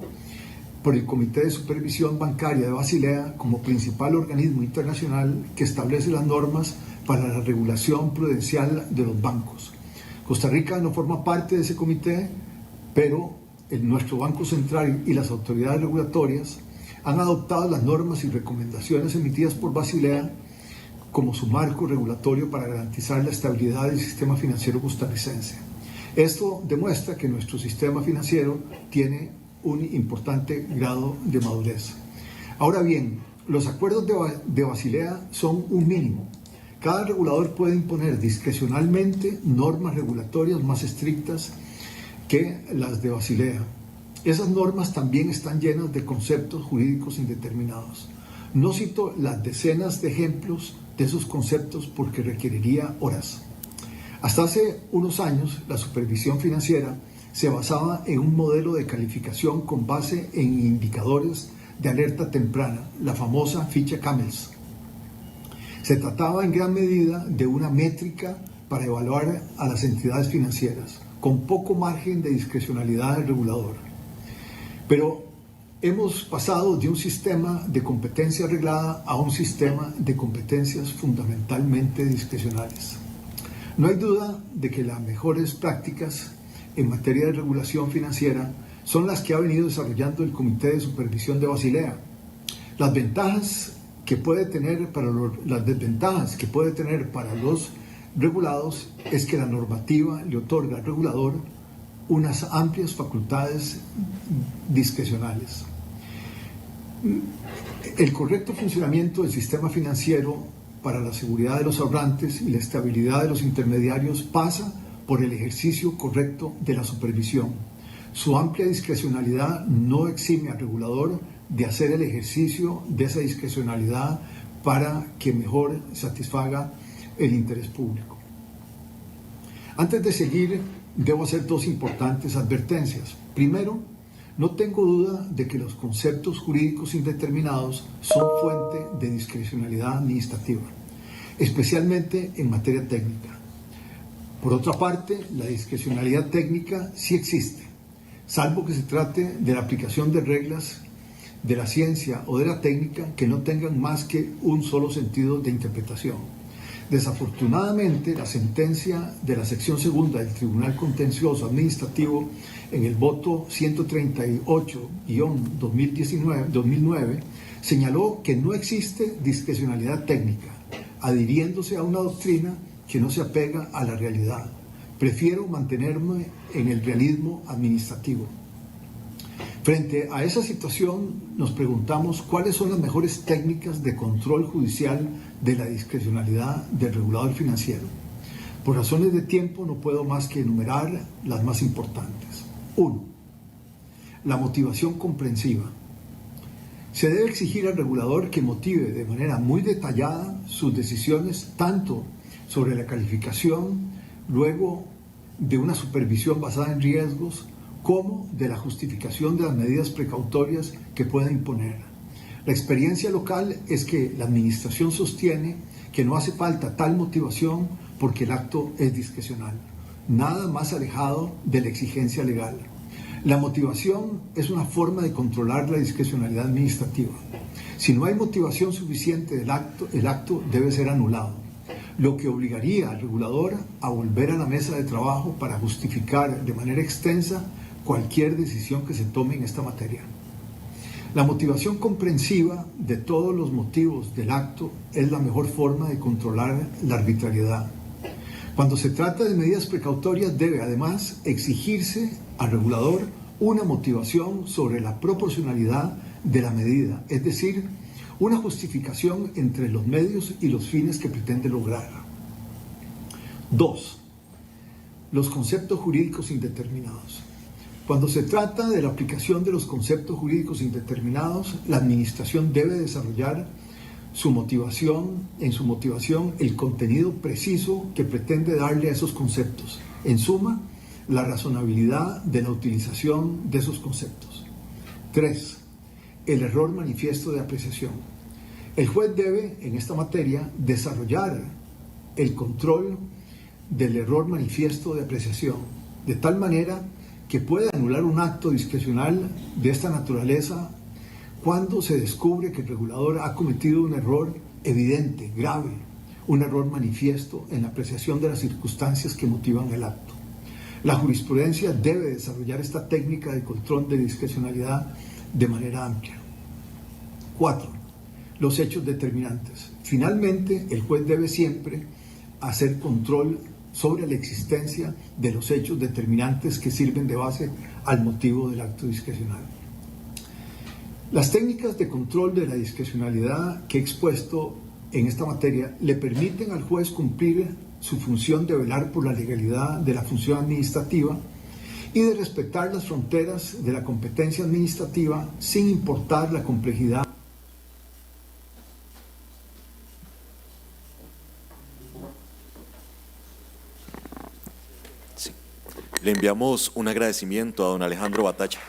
por el Comité de Supervisión Bancaria de Basilea como principal organismo internacional que establece las normas para la regulación prudencial de los bancos. Costa Rica no forma parte de ese comité, pero nuestro Banco Central y las autoridades regulatorias han adoptado las normas y recomendaciones emitidas por Basilea como su marco regulatorio para garantizar la estabilidad del sistema financiero costarricense. Esto demuestra que nuestro sistema financiero tiene un importante grado de madurez. Ahora bien, los acuerdos de Basilea son un mínimo. Cada regulador puede imponer discrecionalmente normas regulatorias más estrictas que las de Basilea. Esas normas también están llenas de conceptos jurídicos indeterminados. No cito las decenas de ejemplos de esos conceptos porque requeriría horas. Hasta hace unos años, la supervisión financiera se basaba en un modelo de calificación con base en indicadores de alerta temprana, la famosa ficha CAMELS. Se trataba en gran medida de una métrica para evaluar a las entidades financieras, con poco margen de discrecionalidad del regulador. Pero Hemos pasado de un sistema de competencia reglada a un sistema de competencias fundamentalmente discrecionales. No hay duda de que las mejores prácticas en materia de regulación financiera son las que ha venido desarrollando el Comité de Supervisión de Basilea. Las desventajas que puede tener para los regulados es que la normativa le otorga al regulador unas amplias facultades discrecionales. El correcto funcionamiento del sistema financiero para la seguridad de los ahorrantes y la estabilidad de los intermediarios pasa por el ejercicio correcto de la supervisión. Su amplia discrecionalidad no exime al regulador de hacer el ejercicio de esa discrecionalidad para que mejor satisfaga el interés público. Antes de seguir, debo hacer dos importantes advertencias. Primero, no tengo duda de que los conceptos jurídicos indeterminados son fuente de discrecionalidad administrativa, especialmente en materia técnica. Por otra parte, la discrecionalidad técnica sí existe, salvo que se trate de la aplicación de reglas de la ciencia o de la técnica que no tengan más que un solo sentido de interpretación. Desafortunadamente, la sentencia de la sección segunda del Tribunal Contencioso Administrativo en el voto 138-2009 señaló que no existe discrecionalidad técnica, adhiriéndose a una doctrina que no se apega a la realidad. Prefiero mantenerme en el realismo administrativo. Frente a esa situación, nos preguntamos cuáles son las mejores técnicas de control judicial de la discrecionalidad del regulador financiero. Por razones de tiempo no puedo más que enumerar las más importantes. 1. La motivación comprensiva. Se debe exigir al regulador que motive de manera muy detallada sus decisiones tanto sobre la calificación, luego de una supervisión basada en riesgos, como de la justificación de las medidas precautorias que pueda imponer. La experiencia local es que la administración sostiene que no hace falta tal motivación porque el acto es discrecional, nada más alejado de la exigencia legal. La motivación es una forma de controlar la discrecionalidad administrativa. Si no hay motivación suficiente del acto, el acto debe ser anulado, lo que obligaría al regulador a volver a la mesa de trabajo para justificar de manera extensa cualquier decisión que se tome en esta materia. La motivación comprensiva de todos los motivos del acto es la mejor forma de controlar la arbitrariedad. Cuando se trata de medidas precautorias debe además exigirse al regulador una motivación sobre la proporcionalidad de la medida, es decir, una justificación entre los medios y los fines que pretende lograr. 2. Los conceptos jurídicos indeterminados. Cuando se trata de la aplicación de los conceptos jurídicos indeterminados, la administración debe desarrollar en su motivación el contenido preciso que pretende darle a esos conceptos. En suma, la razonabilidad de la utilización de esos conceptos. 3. El error manifiesto de apreciación. El juez debe, en esta materia, desarrollar el control del error manifiesto de apreciación, de tal manera que puede anular un acto discrecional de esta naturaleza cuando se descubre que el regulador ha cometido un error evidente, grave, un error manifiesto en la apreciación de las circunstancias que motivan el acto. La jurisprudencia debe desarrollar esta técnica de control de discrecionalidad de manera amplia. 4. Los hechos determinantes. Finalmente, el juez debe siempre hacer control sobre la existencia de los hechos determinantes que sirven de base al motivo del acto discrecional. Las técnicas de control de la discrecionalidad que he expuesto en esta materia le permiten al juez cumplir su función de velar por la legalidad de la función administrativa y de respetar las fronteras de la competencia administrativa sin importar la complejidad. Sí. Le enviamos un agradecimiento a don Alejandro Batacha.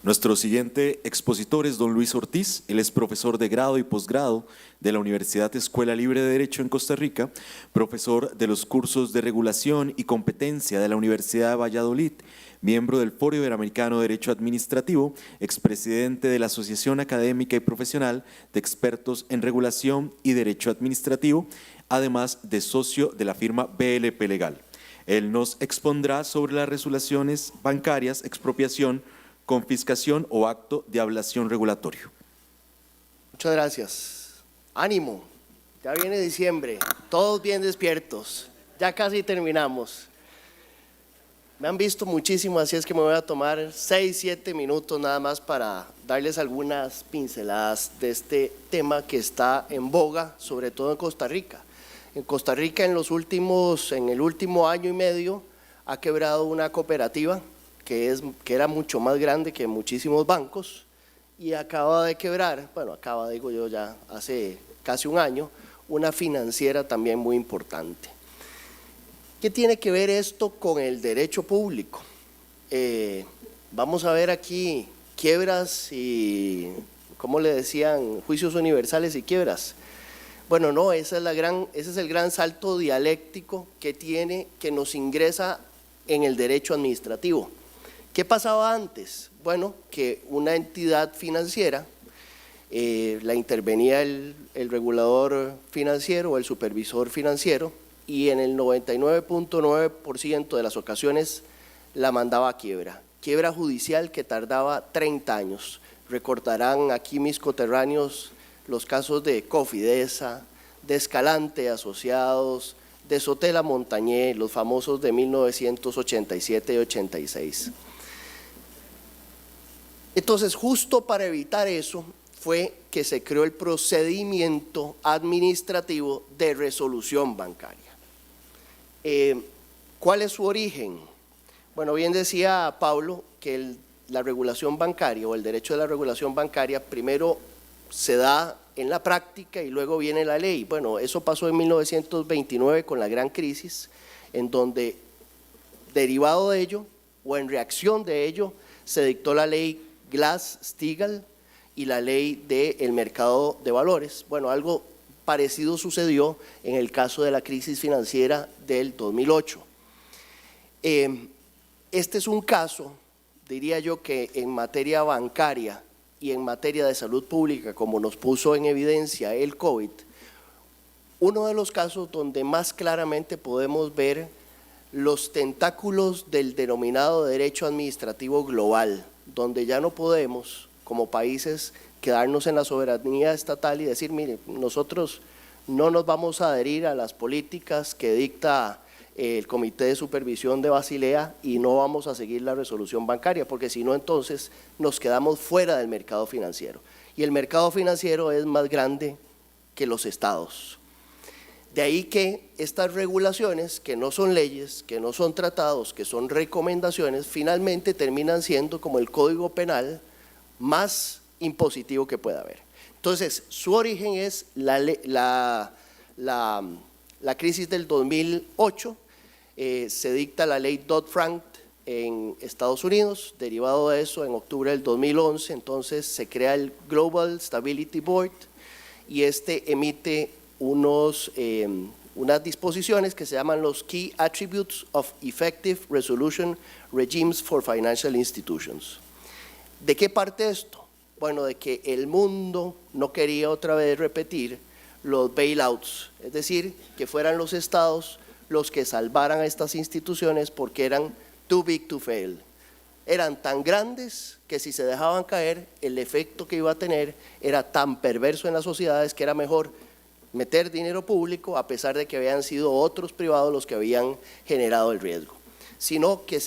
Nuestro siguiente expositor es don Luis Ortiz. Él es profesor de grado y posgrado de la Universidad Escuela Libre de Derecho en Costa Rica, profesor de los cursos de regulación y competencia de la Universidad de Valladolid, miembro del Foro Iberoamericano de Derecho Administrativo, expresidente de la Asociación Académica y Profesional de Expertos en Regulación y Derecho Administrativo, además de socio de la firma BLP Legal. Él nos expondrá sobre las resoluciones bancarias, expropiación, confiscación o acto de ablación regulatorio. Muchas gracias. Ánimo, ya viene diciembre, todos bien despiertos, ya casi terminamos. Me han visto muchísimo, así es que me voy a tomar 6, 7 minutos nada más para darles algunas pinceladas de este tema que está en boga, sobre todo en Costa Rica. En Costa Rica en el último año y medio ha quebrado una cooperativa que era mucho más grande que muchísimos bancos y acaba de quebrar, bueno, digo yo ya hace casi un año, una financiera también muy importante. ¿Qué tiene que ver esto con el derecho público? Vamos a ver aquí quiebras y, ¿cómo le decían? Juicios universales y quiebras. Bueno, no, ese es el gran salto dialéctico que nos ingresa en el derecho administrativo. ¿Qué pasaba antes? Bueno, que una entidad financiera, la intervenía el regulador financiero o el supervisor financiero y en el 99.9% de las ocasiones la mandaba a quiebra. Quiebra judicial que tardaba 30 años. Recordarán aquí mis coterráneos los casos de Cofidesa, de Escalante Asociados, de Sotela Montañé, los famosos de 1987 y 86. Entonces, justo para evitar eso, fue que se creó el procedimiento administrativo de resolución bancaria. ¿Cuál es su origen? Bueno, bien decía Pablo que la regulación bancaria o el derecho de la regulación bancaria primero se da en la práctica y luego viene la ley. Bueno, eso pasó en 1929 con la gran crisis, en donde derivado de ello o en reacción de ello se dictó la ley Glass-Steagall y la ley del mercado de valores. Bueno, algo parecido sucedió en el caso de la crisis financiera del 2008. Este es un caso, diría yo, que en materia bancaria y en materia de salud pública, como nos puso en evidencia el COVID, uno de los casos donde más claramente podemos ver los tentáculos del denominado derecho administrativo global, donde ya no podemos, como países, quedarnos en la soberanía estatal y decir, mire, nosotros no nos vamos a adherir a las políticas que dicta el Comité de Supervisión de Basilea y no vamos a seguir la resolución bancaria, porque si no, entonces nos quedamos fuera del mercado financiero. Y el mercado financiero es más grande que los estados. De ahí que estas regulaciones, que no son leyes, que no son tratados, que son recomendaciones, finalmente terminan siendo como el Código Penal más impositivo que pueda haber. Entonces, su origen es la crisis del 2008, se dicta la ley Dodd-Frank en Estados Unidos, derivado de eso, en octubre del 2011, entonces se crea el Global Stability Board y emite unas disposiciones que se llaman los Key Attributes of Effective Resolution Regimes for Financial Institutions. ¿De qué parte esto? Bueno, de que el mundo no quería otra vez repetir los bailouts, es decir, que fueran los estados los que salvaran a estas instituciones porque eran too big to fail. Eran tan grandes que si se dejaban caer, el efecto que iba a tener era tan perverso en las sociedades que era mejor meter dinero público a pesar de que habían sido otros privados los que habían generado el riesgo. Sino que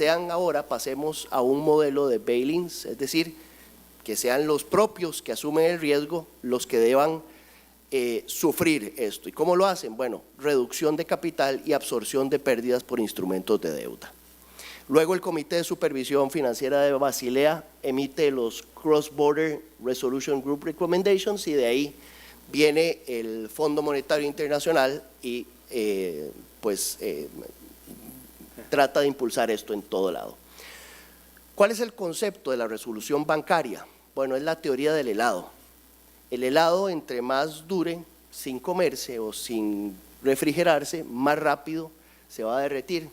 pasemos a un modelo de bail-ins, es decir, que sean los propios que asumen el riesgo los que deban sufrir esto. ¿Y cómo lo hacen? Bueno, reducción de capital y absorción de pérdidas por instrumentos de deuda. Luego el Comité de Supervisión Financiera de Basilea emite los Cross-Border Resolution Group Recommendations y de ahí viene el Fondo Monetario Internacional y trata de impulsar esto en todo lado. ¿Cuál es el concepto de la resolución bancaria? Bueno, es la teoría del helado. El helado, entre más dure, sin comerse o sin refrigerarse, más rápido se va a derretir.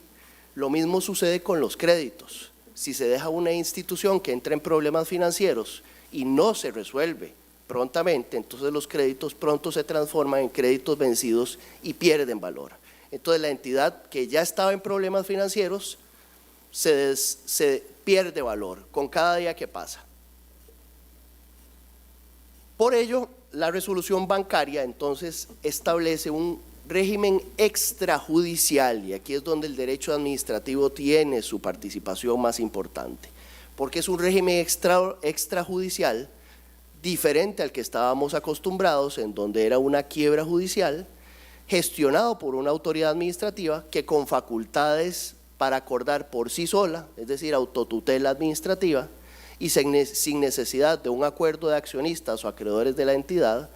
Lo mismo sucede con los créditos. Si se deja una institución que entra en problemas financieros y no se resuelve prontamente, entonces los créditos pronto se transforman en créditos vencidos y pierden valor. Entonces la entidad que ya estaba en problemas financieros se pierde valor con cada día que pasa. Por ello, la resolución bancaria entonces establece un régimen extrajudicial, y aquí es donde el derecho administrativo tiene su participación más importante, porque es un régimen extrajudicial diferente al que estábamos acostumbrados, en donde era una quiebra judicial gestionado por una autoridad administrativa que con facultades para acordar por sí sola, es decir, autotutela administrativa, y sin necesidad de un acuerdo de accionistas o acreedores de la entidad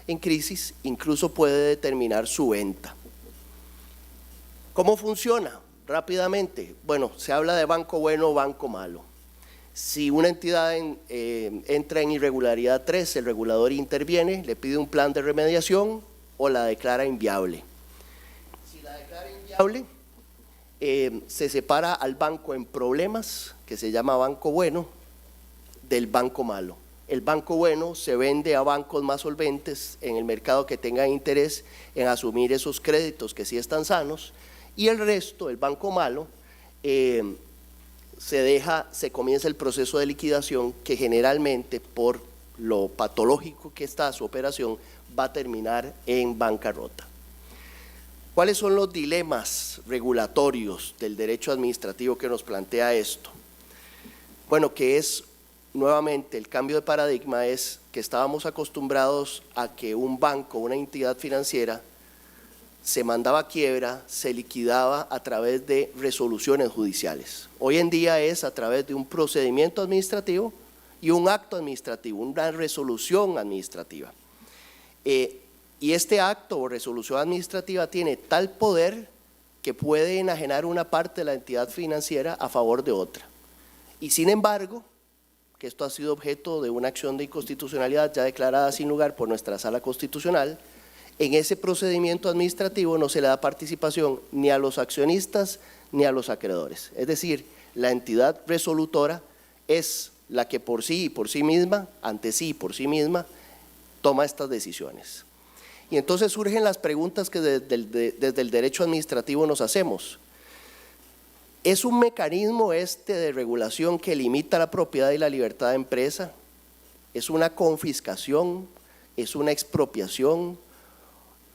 en crisis, incluso puede determinar su venta. ¿Cómo funciona? Rápidamente, bueno, se habla de banco bueno o banco malo. Si una entidad entra en irregularidad 3, el regulador interviene, le pide un plan de remediación o la declara inviable. Si la declara inviable, se separa al banco en problemas, que se llama banco bueno, del banco malo. El banco bueno se vende a bancos más solventes en el mercado que tengan interés en asumir esos créditos que sí están sanos, y el resto, el banco malo, se comienza el proceso de liquidación que generalmente, por lo patológico que está su operación, va a terminar en bancarrota. ¿Cuáles son los dilemas regulatorios del derecho administrativo que nos plantea esto? Bueno, que es nuevamente el cambio de paradigma, es que estábamos acostumbrados a que un banco, una entidad financiera, se mandaba a quiebra, se liquidaba a través de resoluciones judiciales. Hoy en día es a través de un procedimiento administrativo y un acto administrativo, una resolución administrativa. Y este acto o resolución administrativa tiene tal poder que puede enajenar una parte de la entidad financiera a favor de otra. Y sin embargo, que esto ha sido objeto de una acción de inconstitucionalidad ya declarada sin lugar por nuestra Sala Constitucional, en ese procedimiento administrativo no se le da participación ni a los accionistas ni a los acreedores. Es decir, la entidad resolutora es la que por sí y por sí misma, ante sí y por sí misma, toma estas decisiones. Y entonces surgen las preguntas que desde el derecho administrativo nos hacemos. ¿Es un mecanismo de regulación que limita la propiedad y la libertad de empresa? ¿Es una confiscación? ¿Es una expropiación?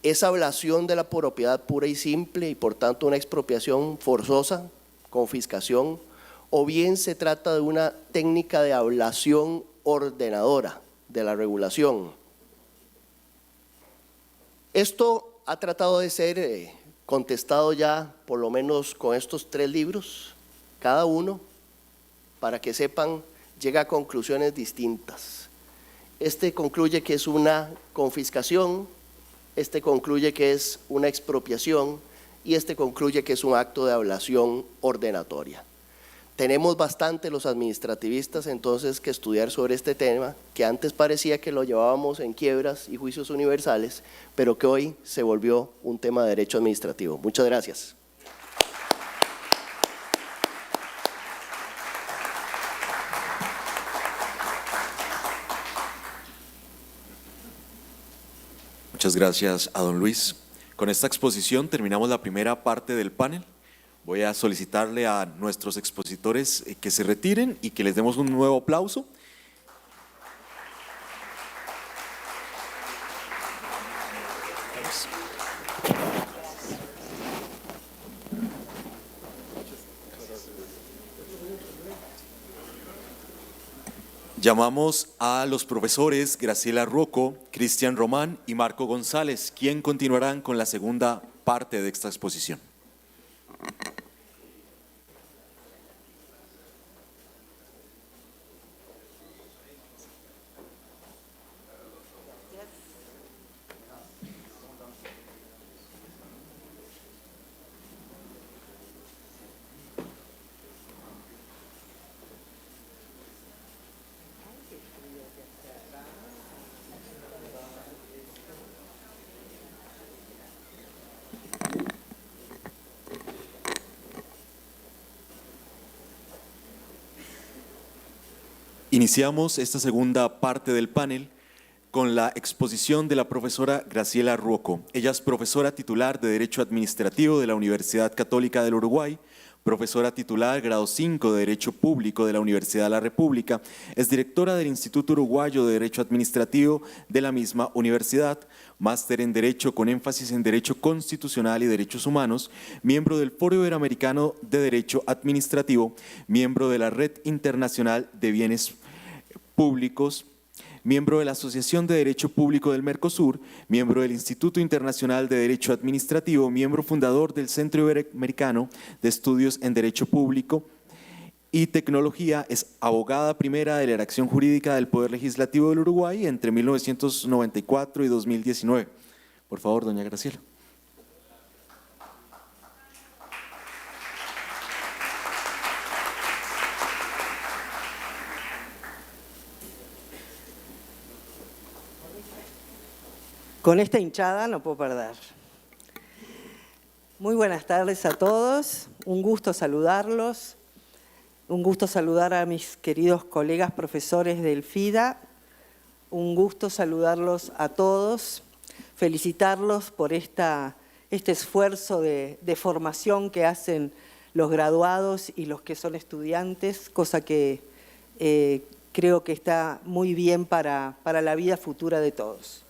¿Es ablación de la propiedad pura y simple y por tanto una expropiación forzosa, confiscación? ¿O bien se trata de una técnica de ablación ordenadora de la regulación? Esto ha tratado de ser contestado ya por lo menos con estos 3 libros, cada uno, para que sepan, llega a conclusiones distintas. Este concluye que es una confiscación, este concluye que es una expropiación y este concluye que es un acto de ablación ordenatoria. Tenemos bastante los administrativistas entonces que estudiar sobre este tema, que antes parecía que lo llevábamos en quiebras y juicios universales, pero que hoy se volvió un tema de derecho administrativo. Muchas gracias. Muchas gracias a don Luis. Con esta exposición terminamos la primera parte del panel. Voy a solicitarle a nuestros expositores que se retiren y que les demos un nuevo aplauso. Llamamos a los profesores Graciela Rocco, Cristian Román y Marco González, quien continuarán con la segunda parte de esta exposición. Iniciamos esta segunda parte del panel con la exposición de la profesora Graciela Ruocco. Ella es profesora titular de Derecho Administrativo de la Universidad Católica del Uruguay, profesora titular grado 5 de Derecho Público de la Universidad de la República, es directora del Instituto Uruguayo de Derecho Administrativo de la misma universidad, máster en Derecho con énfasis en Derecho Constitucional y Derechos Humanos, miembro del Foro Iberoamericano de Derecho Administrativo, miembro de la Red Internacional de Bienes Públicos, miembro de la Asociación de Derecho Público del Mercosur, miembro del Instituto Internacional de Derecho Administrativo, miembro fundador del Centro Iberoamericano de Estudios en Derecho Público y Tecnología, es abogada primera de la Acción Jurídica del Poder Legislativo del Uruguay entre 1994 y 2019. Por favor, doña Graciela. Con esta hinchada no puedo perder. Muy buenas tardes a todos, un gusto saludarlos, un gusto saludar a mis queridos colegas profesores del FIDA, un gusto saludarlos a todos, felicitarlos por este esfuerzo de formación que hacen los graduados y los que son estudiantes, cosa que creo que está muy bien para la vida futura de todos.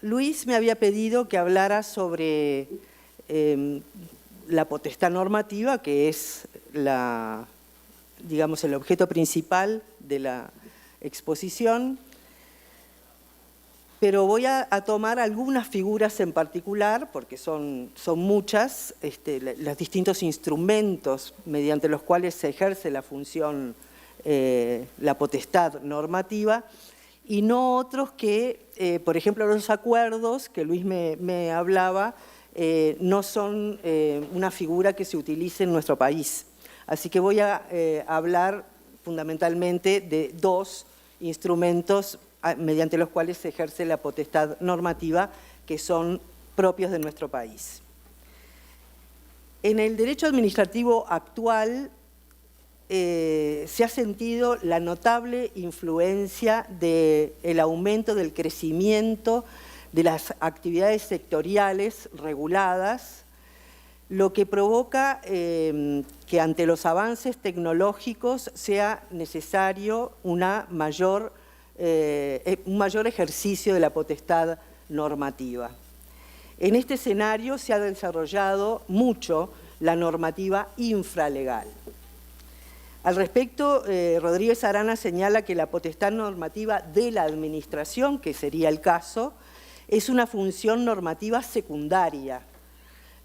Luis me había pedido que hablara sobre la potestad normativa, que es digamos, el objeto principal de la exposición, pero voy a tomar algunas figuras en particular, porque son muchas, los distintos instrumentos mediante los cuales se ejerce la función, la potestad normativa, y no otros que, por ejemplo, los acuerdos que Luis me hablaba, no son una figura que se utilice en nuestro país. Así que voy a hablar fundamentalmente de dos instrumentos mediante los cuales se ejerce la potestad normativa que son propios de nuestro país. En el derecho administrativo actual, se ha sentido la notable influencia del aumento del crecimiento de las actividades sectoriales reguladas, lo que provoca que ante los avances tecnológicos sea necesario un mayor ejercicio de la potestad normativa. En este escenario se ha desarrollado mucho la normativa infralegal. Al respecto, Rodríguez Arana señala que la potestad normativa de la administración, que sería el caso, es una función normativa secundaria.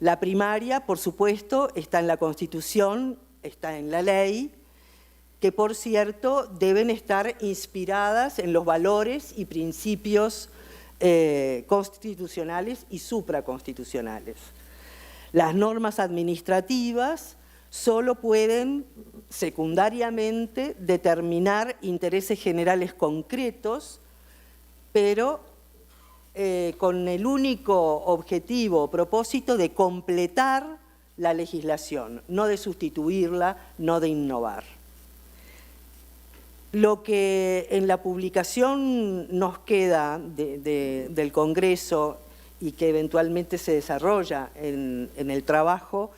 La primaria, por supuesto, está en la Constitución, está en la ley, que por cierto deben estar inspiradas en los valores y principios constitucionales y supraconstitucionales. Las normas administrativas solo pueden secundariamente determinar intereses generales concretos, pero con el único objetivo o propósito de completar la legislación, no de sustituirla, no de innovar. Lo que en la publicación nos queda del Congreso y que eventualmente se desarrolla en el trabajo,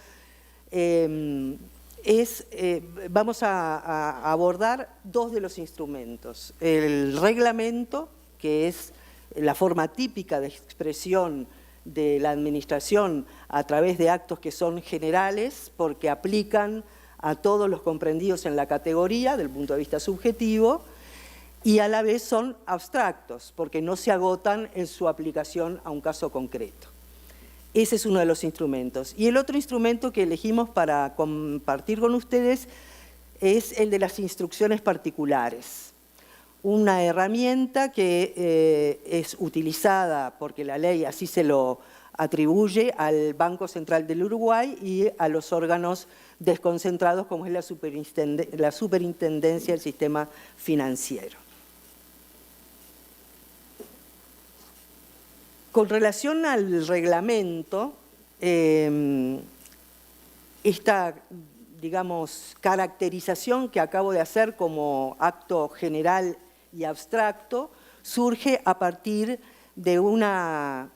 vamos a abordar dos de los instrumentos. El reglamento, que es la forma típica de expresión de la administración a través de actos que son generales, porque aplican a todos los comprendidos en la categoría, del punto de vista subjetivo, y a la vez son abstractos, porque no se agotan en su aplicación a un caso concreto. Ese es uno de los instrumentos. Y el otro instrumento que elegimos para compartir con ustedes es el de las instrucciones particulares. Una herramienta que es utilizada porque la ley así se lo atribuye al Banco Central del Uruguay y a los órganos desconcentrados como es la Superintendencia del Sistema Financiero. Con relación al reglamento, esta, digamos, caracterización que acabo de hacer como acto general y abstracto surge a partir de una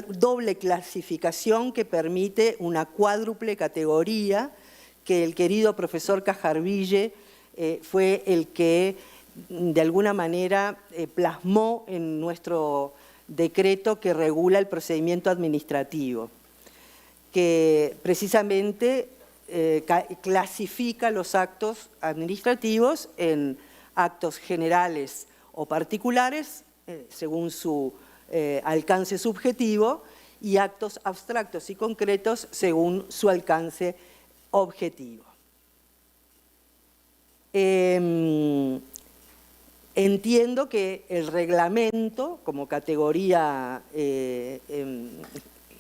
doble clasificación que permite una cuádruple categoría que el querido profesor Cajarville fue el que de alguna manera plasmó en nuestro decreto que regula el procedimiento administrativo, que precisamente clasifica los actos administrativos en actos generales o particulares, según su alcance subjetivo, y actos abstractos y concretos según su alcance objetivo. Entiendo que el reglamento, como categoría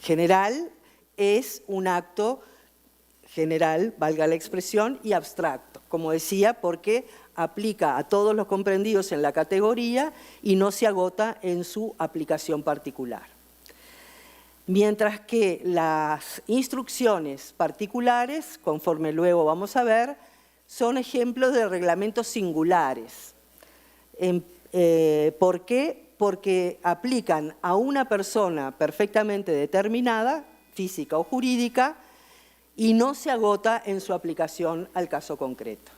general, es un acto general, valga la expresión, y abstracto, como decía, porque aplica a todos los comprendidos en la categoría y no se agota en su aplicación particular. Mientras que las instrucciones particulares, conforme luego vamos a ver, son ejemplos de reglamentos singulares. ¿Por qué? Porque aplican a una persona perfectamente determinada, física o jurídica, y no se agota en su aplicación al caso concreto.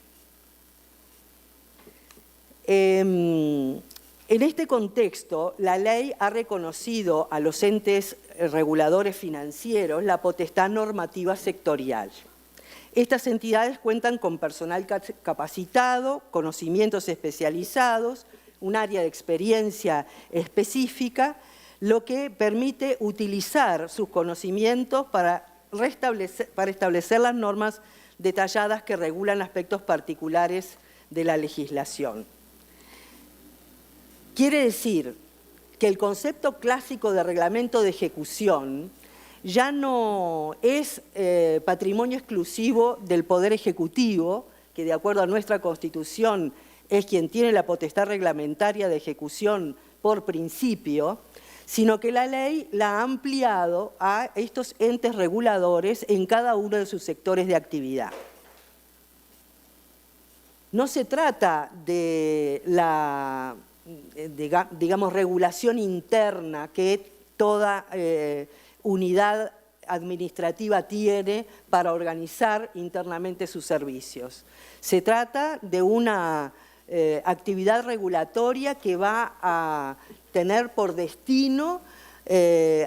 En este contexto, la ley ha reconocido a los entes reguladores financieros la potestad normativa sectorial. Estas entidades cuentan con personal capacitado, conocimientos especializados, un área de experiencia específica, lo que permite utilizar sus conocimientos para establecer las normas detalladas que regulan aspectos particulares de la legislación. Quiere decir que el concepto clásico de reglamento de ejecución ya no es patrimonio exclusivo del Poder Ejecutivo, que de acuerdo a nuestra Constitución es quien tiene la potestad reglamentaria de ejecución por principio, sino que la ley la ha ampliado a estos entes reguladores en cada uno de sus sectores de actividad. No se trata de la, digamos, regulación interna que toda unidad administrativa tiene para organizar internamente sus servicios. Se trata de una actividad regulatoria que va a tener por destino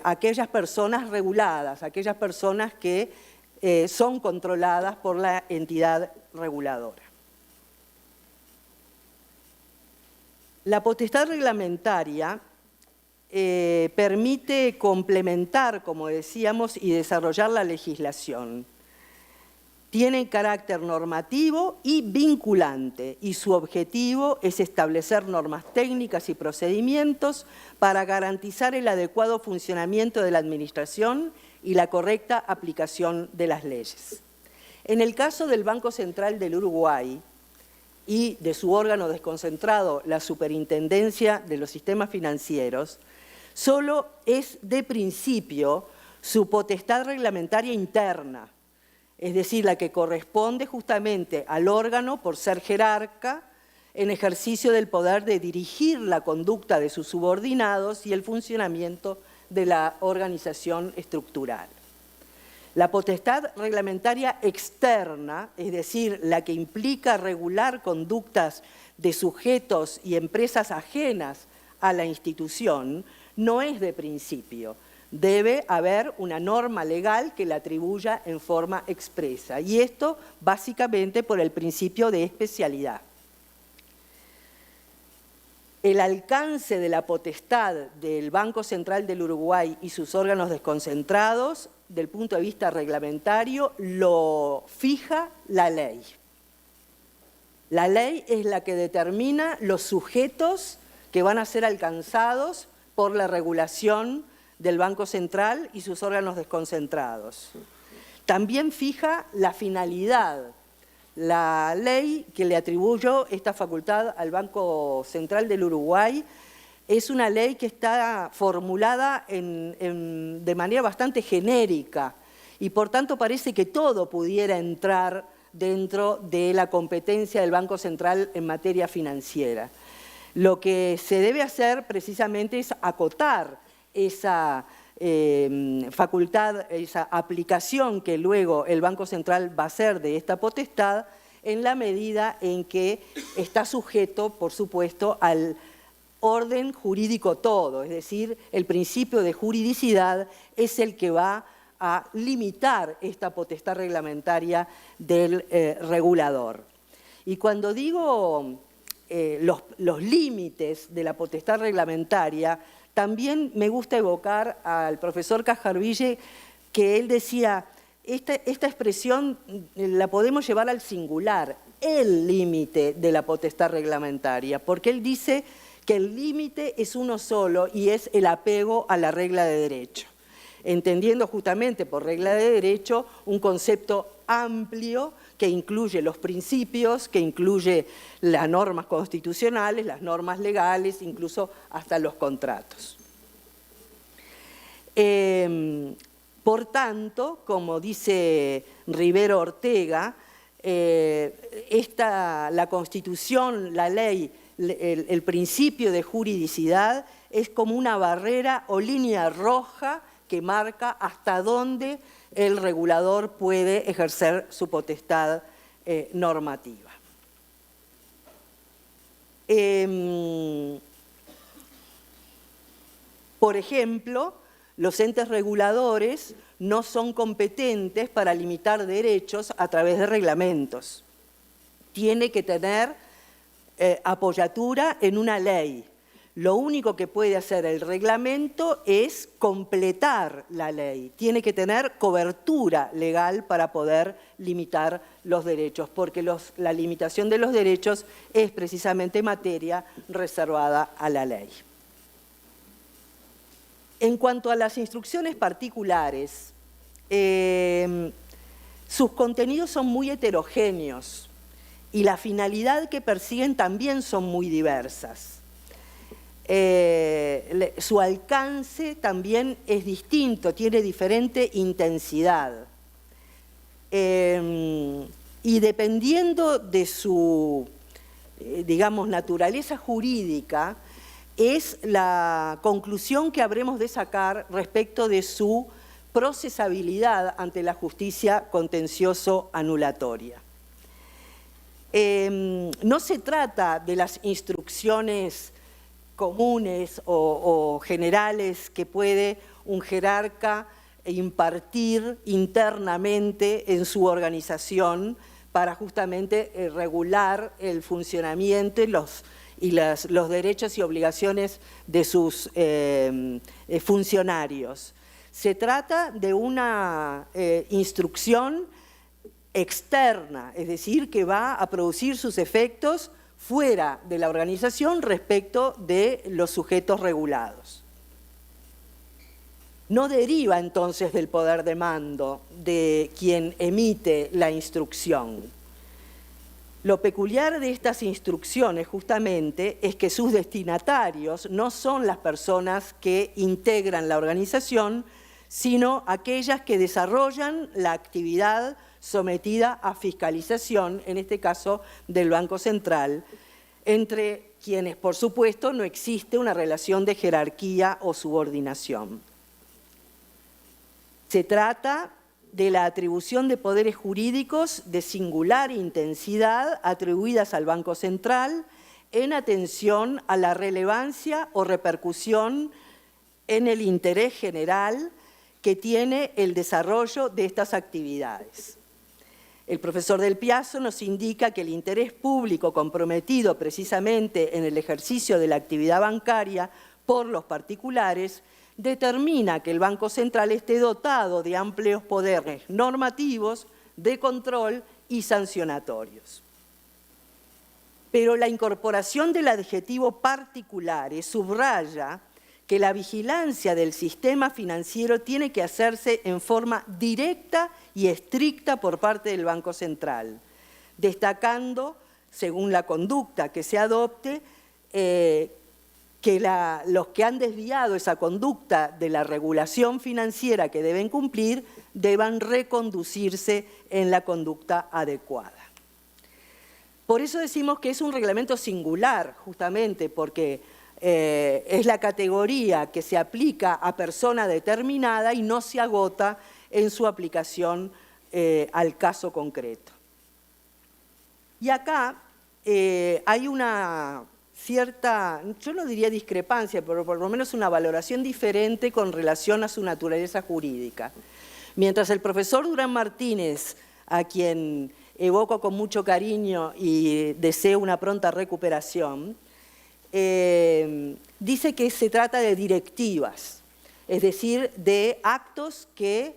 aquellas personas reguladas, aquellas personas que son controladas por la entidad reguladora. La potestad reglamentaria permite complementar, como decíamos, y desarrollar la legislación. Tiene carácter normativo y vinculante, y su objetivo es establecer normas técnicas y procedimientos para garantizar el adecuado funcionamiento de la administración y la correcta aplicación de las leyes. En el caso del Banco Central del Uruguay y de su órgano desconcentrado, la Superintendencia de los Sistemas Financieros, solo es de principio su potestad reglamentaria interna, es decir, la que corresponde justamente al órgano por ser jerarca en ejercicio del poder de dirigir la conducta de sus subordinados y el funcionamiento de la organización estructural. La potestad reglamentaria externa, es decir, la que implica regular conductas de sujetos y empresas ajenas a la institución, no es de principio. Debe haber una norma legal que la atribuya en forma expresa, y esto básicamente por el principio de especialidad. El alcance de la potestad del Banco Central del Uruguay y sus órganos desconcentrados, del punto de vista reglamentario, lo fija la ley. La ley es la que determina los sujetos que van a ser alcanzados por la regulación del Banco Central y sus órganos desconcentrados. También fija la finalidad. La ley que le atribuyó esta facultad al Banco Central del Uruguay es una ley que está formulada de manera bastante genérica y por tanto parece que todo pudiera entrar dentro de la competencia del Banco Central en materia financiera. Lo que se debe hacer precisamente es acotar esa facultad, esa aplicación que luego el Banco Central va a hacer de esta potestad en la medida en que está sujeto, por supuesto, al orden jurídico todo, es decir, el principio de juridicidad es el que va a limitar esta potestad reglamentaria del regulador. Y cuando digo los límites de la potestad reglamentaria, también me gusta evocar al profesor Cajarville, que él decía, esta expresión la podemos llevar al singular, el límite de la potestad reglamentaria, porque él dice que el límite es uno solo y es el apego a la regla de derecho, entendiendo justamente por regla de derecho un concepto amplio que incluye los principios, que incluye las normas constitucionales, las normas legales, incluso hasta los contratos. Por tanto, como dice Rivero Ortega, la Constitución, la ley, el principio de juridicidad es como una barrera o línea roja que marca hasta dónde el regulador puede ejercer su potestad normativa. Por ejemplo, los entes reguladores no son competentes para limitar derechos a través de reglamentos. Tiene que tener apoyatura en una ley. Lo único que puede hacer el reglamento es completar la ley. Tiene que tener cobertura legal para poder limitar los derechos, porque la limitación de los derechos es precisamente materia reservada a la ley. En cuanto a las instrucciones particulares, sus contenidos son muy heterogéneos y la finalidad que persiguen también son muy diversas. Su alcance también es distinto, tiene diferente intensidad. Y dependiendo de su, digamos, naturaleza jurídica, es la conclusión que habremos de sacar respecto de su procesabilidad ante la justicia contencioso-anulatoria. No se trata de las instrucciones comunes o generales que puede un jerarca impartir internamente en su organización para justamente regular el funcionamiento y los derechos y obligaciones de sus funcionarios. Se trata de una instrucción externa, es decir, que va a producir sus efectos fuera de la organización respecto de los sujetos regulados. No deriva entonces del poder de mando de quien emite la instrucción. Lo peculiar de estas instrucciones justamente es que sus destinatarios no son las personas que integran la organización, sino aquellas que desarrollan la actividad sometida a fiscalización, en este caso del Banco Central, entre quienes, por supuesto, no existe una relación de jerarquía o subordinación. Se trata de la atribución de poderes jurídicos de singular intensidad atribuidas al Banco Central en atención a la relevancia o repercusión en el interés general que tiene el desarrollo de estas actividades. El profesor Del Piazzo nos indica que el interés público comprometido precisamente en el ejercicio de la actividad bancaria por los particulares determina que el Banco Central esté dotado de amplios poderes normativos, de control y sancionatorios. Pero la incorporación del adjetivo particulares subraya que la vigilancia del sistema financiero tiene que hacerse en forma directa y estricta por parte del Banco Central, destacando, según la conducta que se adopte, que los que han desviado esa conducta de la regulación financiera que deben cumplir deban reconducirse en la conducta adecuada. Por eso decimos que es un reglamento singular, justamente porque es la categoría que se aplica a persona determinada y no se agota en su aplicación al caso concreto. Y acá hay una cierta, yo no diría discrepancia, pero por lo menos una valoración diferente con relación a su naturaleza jurídica. Mientras el profesor Durán Martínez, a quien evoco con mucho cariño y deseo una pronta recuperación, dice que se trata de directivas, es decir, de actos que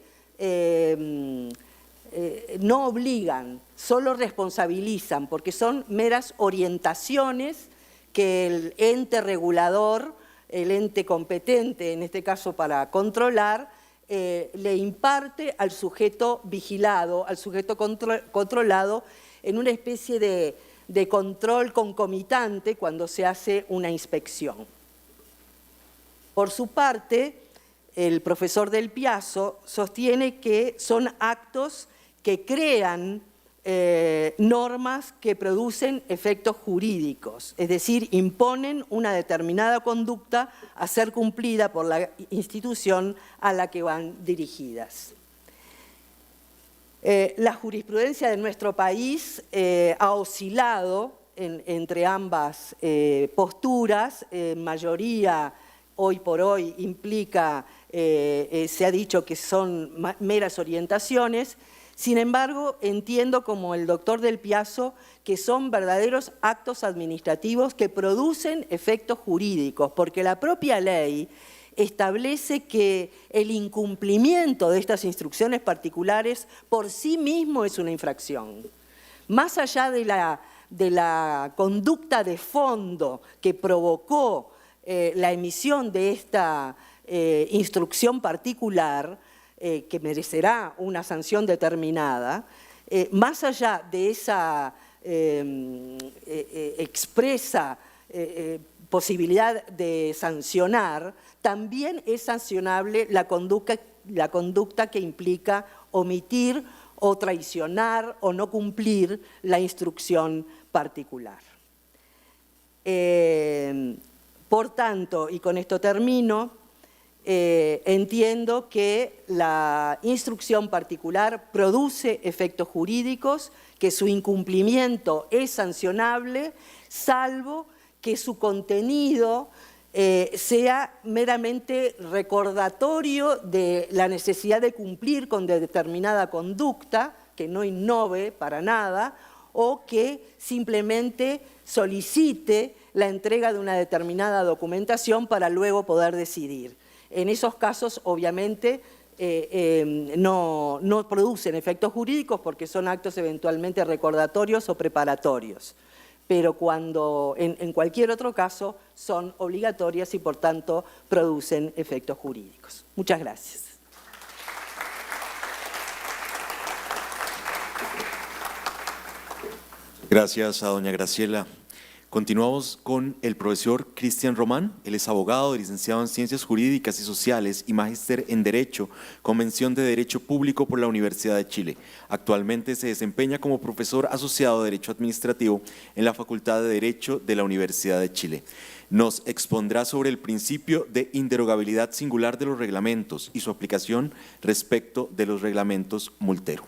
no obligan, solo responsabilizan, porque son meras orientaciones que el ente regulador, el ente competente, en este caso para controlar, le imparte al sujeto vigilado, al sujeto controlado, en una especie de control concomitante cuando se hace una inspección. Por su parte, el profesor Del Piazzo sostiene que son actos que crean normas que producen efectos jurídicos, es decir, imponen una determinada conducta a ser cumplida por la institución a la que van dirigidas. La jurisprudencia de nuestro país ha oscilado entre ambas posturas, mayoría hoy por hoy implica, se ha dicho que son meras orientaciones. Sin embargo, entiendo como el doctor Del Piazzo que son verdaderos actos administrativos que producen efectos jurídicos, porque la propia ley establece que el incumplimiento de estas instrucciones particulares por sí mismo es una infracción. Más allá de la conducta de fondo que provocó la emisión de esta instrucción particular, que merecerá una sanción determinada, más allá de esa expresa posibilidad de sancionar, también es sancionable la conducta que implica omitir o traicionar o no cumplir la instrucción particular. Por tanto, y con esto termino, entiendo que la instrucción particular produce efectos jurídicos, que su incumplimiento es sancionable, salvo que su contenido sea meramente recordatorio de la necesidad de cumplir con determinada conducta, que no innove para nada, o que simplemente solicite la entrega de una determinada documentación para luego poder decidir. En esos casos, obviamente, no producen efectos jurídicos porque son actos eventualmente recordatorios o preparatorios. Pero en cualquier otro caso son obligatorias y, por tanto, producen efectos jurídicos. Muchas gracias. Gracias a doña Graciela. Continuamos con el profesor Cristian Román. Él es abogado, licenciado en Ciencias Jurídicas y Sociales y magíster en Derecho, con mención de Derecho Público por la Universidad de Chile. Actualmente se desempeña como profesor asociado de Derecho Administrativo en la Facultad de Derecho de la Universidad de Chile. Nos expondrá sobre el principio de inderogabilidad singular de los reglamentos y su aplicación respecto de los reglamentos multero.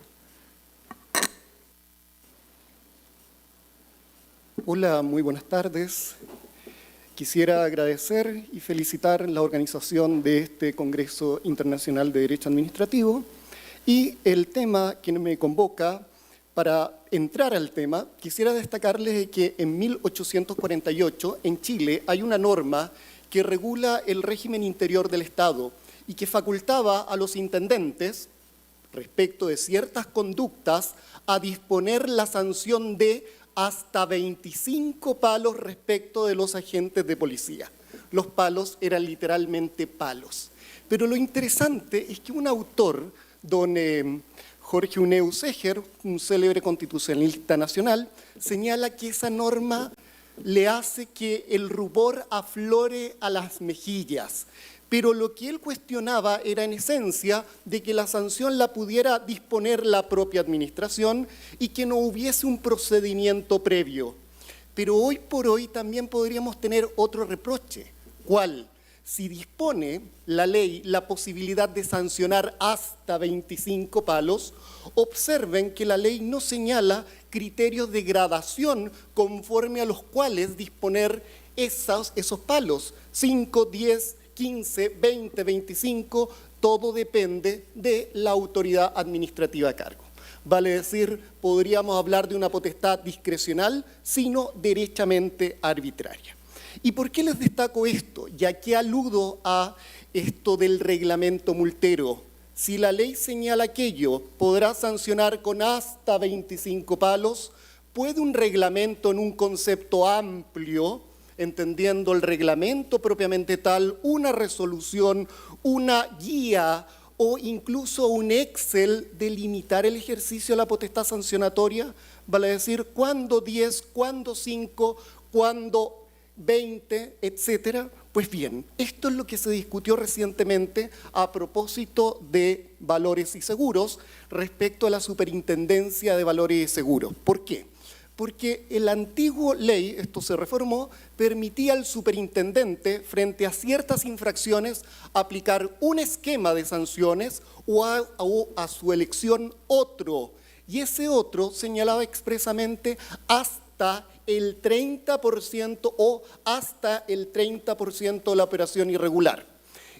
Hola, muy buenas tardes. Quisiera agradecer y felicitar la organización de este Congreso Internacional de Derecho Administrativo y el tema que me convoca. Para entrar al tema, quisiera destacarles que en 1848 en Chile hay una norma que regula el régimen interior del Estado y que facultaba a los intendentes, respecto de ciertas conductas, a disponer la sanción de hasta 25 palos respecto de los agentes de policía. Los palos eran literalmente palos. Pero lo interesante es que un autor, don Jorge Uneu Seger, un célebre constitucionalista nacional, señala que esa norma le hace que el rubor aflore a las mejillas. Pero lo que él cuestionaba era en esencia de que la sanción la pudiera disponer la propia administración y que no hubiese un procedimiento previo. Pero hoy por hoy también podríamos tener otro reproche. ¿Cuál? Si dispone la ley la posibilidad de sancionar hasta 25 palos, observen que la ley no señala criterios de gradación conforme a los cuales disponer esos palos. 5, 10, 15, 20, 25, todo depende de la autoridad administrativa a cargo. Vale decir, podríamos hablar de una potestad discrecional, sino derechamente arbitraria. ¿Y por qué les destaco esto? Ya que aludo a esto del reglamento multero. Si la ley señala aquello, podrá sancionar con hasta 25 palos. ¿Puede un reglamento en un concepto amplio, entendiendo el reglamento propiamente tal, una resolución, una guía o incluso un Excel delimitar el ejercicio de la potestad sancionatoria? Vale decir, ¿cuándo 10, cuándo 5, cuándo 20, etcétera? Pues bien, esto es lo que se discutió recientemente a propósito de valores y seguros respecto a la Superintendencia de Valores y Seguros. ¿Por qué? Porque la antigua ley, esto se reformó, permitía al superintendente, frente a ciertas infracciones, aplicar un esquema de sanciones o a su elección otro. Y ese otro señalaba expresamente hasta el 30% o hasta el 30% de la operación irregular.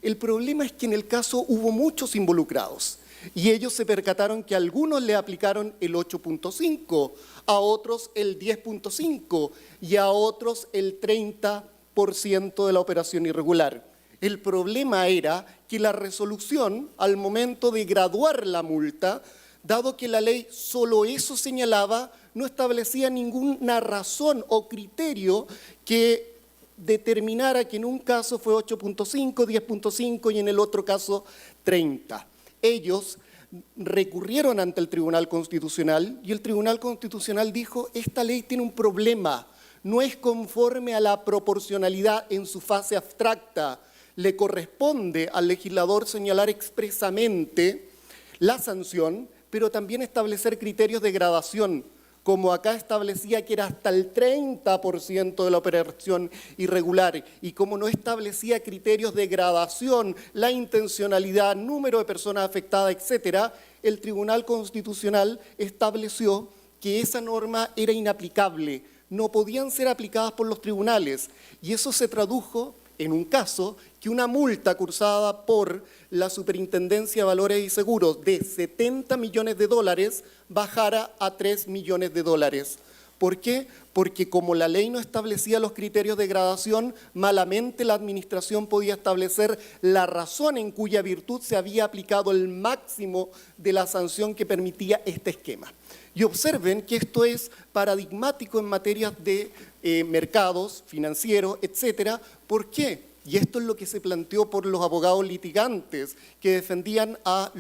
El problema es que en el caso hubo muchos involucrados y ellos se percataron que a algunos le aplicaron el 8.5, a otros el 10.5 y a otros el 30% de la operación irregular. El problema era que la resolución, al momento de graduar la multa, dado que la ley solo eso señalaba, no establecía ninguna razón o criterio que determinara que en un caso fue 8.5, 10.5 y en el otro caso 30. Ellos recurrieron ante el Tribunal Constitucional y el Tribunal Constitucional dijo: esta ley tiene un problema, no es conforme a la proporcionalidad en su fase abstracta. Le corresponde al legislador señalar expresamente la sanción, pero también establecer criterios de gradación, como acá establecía que era hasta el 30% de la operación irregular, y como no establecía criterios de gradación, la intencionalidad, número de personas afectadas, etcétera, el Tribunal Constitucional estableció que esa norma era inaplicable, no podían ser aplicadas por los tribunales, y eso se tradujo en un caso que una multa cursada por la Superintendencia de Valores y Seguros de $70 millones bajara a $3 millones. ¿Por qué? Porque como la ley no establecía los criterios de gradación, malamente la administración podía establecer la razón en cuya virtud se había aplicado el máximo de la sanción que permitía este esquema. Y observen que esto es paradigmático en materias de mercados financieros, etcétera. ¿Por qué? Y esto es lo que se planteó por los abogados litigantes que defendían al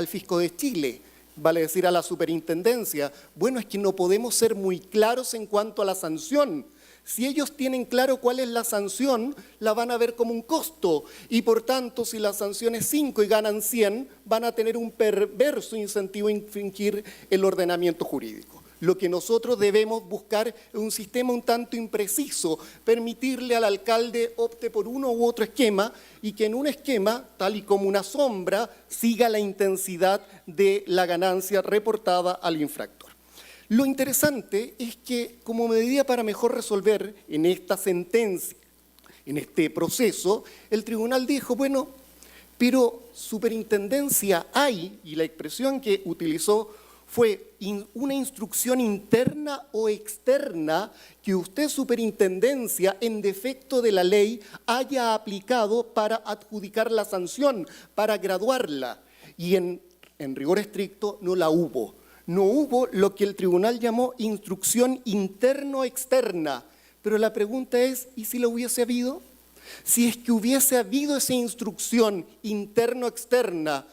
Fisco de Chile, vale decir a la superintendencia. Bueno, es que no podemos ser muy claros en cuanto a la sanción. Si ellos tienen claro cuál es la sanción, la van a ver como un costo y por tanto si la sanción es 5 y ganan 100, van a tener un perverso incentivo a infringir el ordenamiento jurídico. Lo que nosotros debemos buscar es un sistema un tanto impreciso, permitirle al alcalde opte por uno u otro esquema y que en un esquema, tal y como una sombra, siga la intensidad de la ganancia reportada al infractor. Lo interesante es que como medida para mejor resolver en esta sentencia, en este proceso, el tribunal dijo, bueno, pero superintendencia hay, y la expresión que utilizó fue una instrucción interna o externa que usted, superintendencia, en defecto de la ley, haya aplicado para adjudicar la sanción, para graduarla. Y en rigor estricto no la hubo. No hubo lo que el tribunal llamó instrucción interno-externa. Pero la pregunta es, ¿y si la hubiese habido? Si es que hubiese habido esa instrucción interno-externa,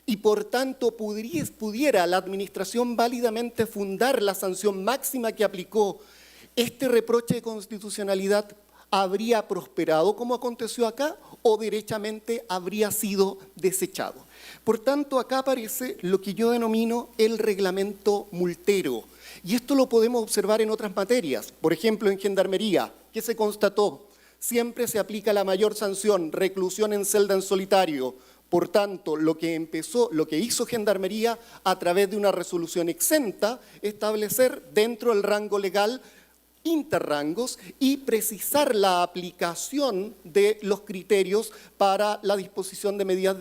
y por tanto pudiera la administración válidamente fundar la sanción máxima que aplicó ¿este reproche de constitucionalidad habría prosperado como aconteció acá o derechamente habría sido desechado? Por tanto, acá aparece lo que yo denomino el reglamento multero. Y esto lo podemos observar en otras materias. Por ejemplo, en Gendarmería, ¿qué se constató? Siempre se aplica la mayor sanción, reclusión en celda en solitario. Por tanto, lo que hizo Gendarmería a través de una resolución exenta, establecer dentro del rango legal interrangos y precisar la aplicación de los criterios para la disposición de medidas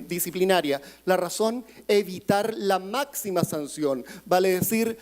disciplinarias. La razón, evitar la máxima sanción, vale decir,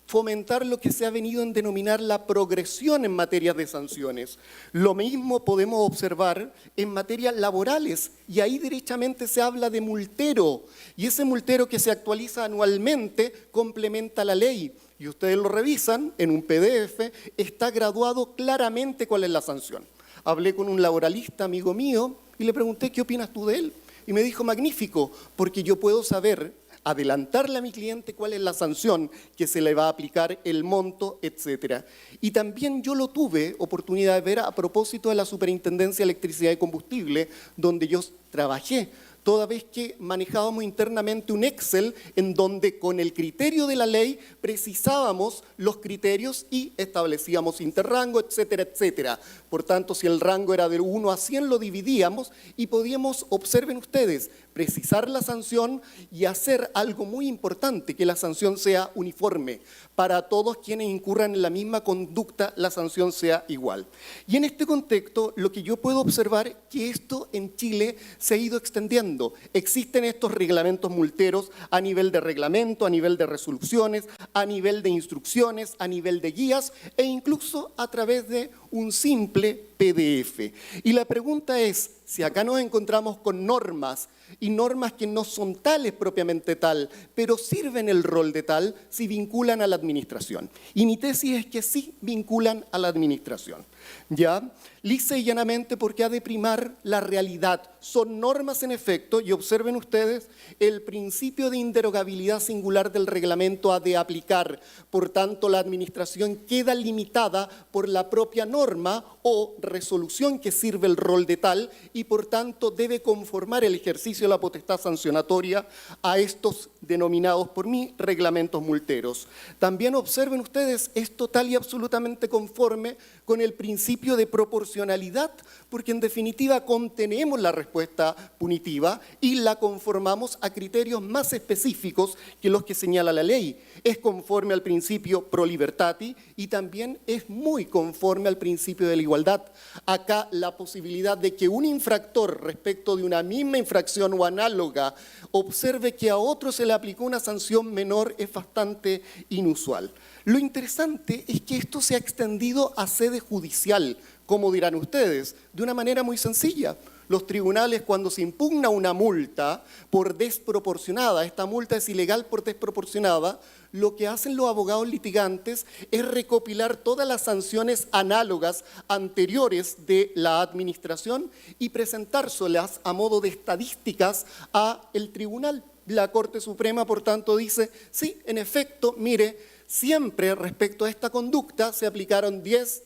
fomentar lo que se ha venido en denominar la progresión en materia de sanciones. Lo mismo podemos observar en materias laborales, y ahí derechamente se habla de multero, y ese multero que se actualiza anualmente complementa la ley, y ustedes lo revisan en un PDF, está graduado claramente cuál es la sanción. Hablé con un laboralista amigo mío y le pregunté, ¿qué opinas tú de él? Y me dijo, magnífico, porque yo puedo saber, adelantarle a mi cliente cuál es la sanción que se le va a aplicar, el monto, etc. Y también yo lo tuve oportunidad de ver a propósito de la Superintendencia de Electricidad y Combustible, donde yo trabajé, toda vez que manejábamos internamente un Excel en donde con el criterio de la ley precisábamos los criterios y establecíamos interrango, etcétera, etcétera. Por tanto, si el rango era de 1 a 100, lo dividíamos y podíamos, observen ustedes, precisar la sanción y hacer algo muy importante, que la sanción sea uniforme. Para todos quienes incurran en la misma conducta, la sanción sea igual. Y en este contexto, lo que yo puedo observar es que esto en Chile se ha ido extendiendo. Existen estos reglamentos multeros a nivel de reglamento, a nivel de resoluciones, a nivel de instrucciones, a nivel de guías e incluso a través de un simple PDF. Y la pregunta es, si acá nos encontramos con normas y normas que no son tales propiamente tal, pero sirven el rol de tal, si vinculan a la administración. Y mi tesis es que sí vinculan a la administración. ¿Ya? Lisa y llanamente porque ha de primar la realidad. Son normas en efecto, y observen ustedes, el principio de inderogabilidad singular del reglamento ha de aplicar. Por tanto, la administración queda limitada por la propia norma o resolución que sirve el rol de tal y por tanto debe conformar el ejercicio de la potestad sancionatoria a estos denominados por mí reglamentos multeros. También observen ustedes, es total y absolutamente conforme con el principio de proporcionalidad, porque en definitiva contenemos la respuesta punitiva y la conformamos a criterios más específicos que los que señala la ley. Es conforme al principio pro libertati y también es muy conforme al principio de la igualdad. Acá la posibilidad de que un infractor respecto de una misma infracción o análoga observe que a otro se le aplicó una sanción menor es bastante inusual. Lo interesante es que esto se ha extendido a sede judicial, como dirán ustedes, de una manera muy sencilla. Los tribunales, cuando se impugna una multa por desproporcionada, esta multa es ilegal por desproporcionada, lo que hacen los abogados litigantes es recopilar todas las sanciones análogas anteriores de la administración y presentárselas a modo de estadísticas al tribunal. La Corte Suprema, por tanto, dice, sí, en efecto, mire, siempre respecto a esta conducta se aplicaron 10,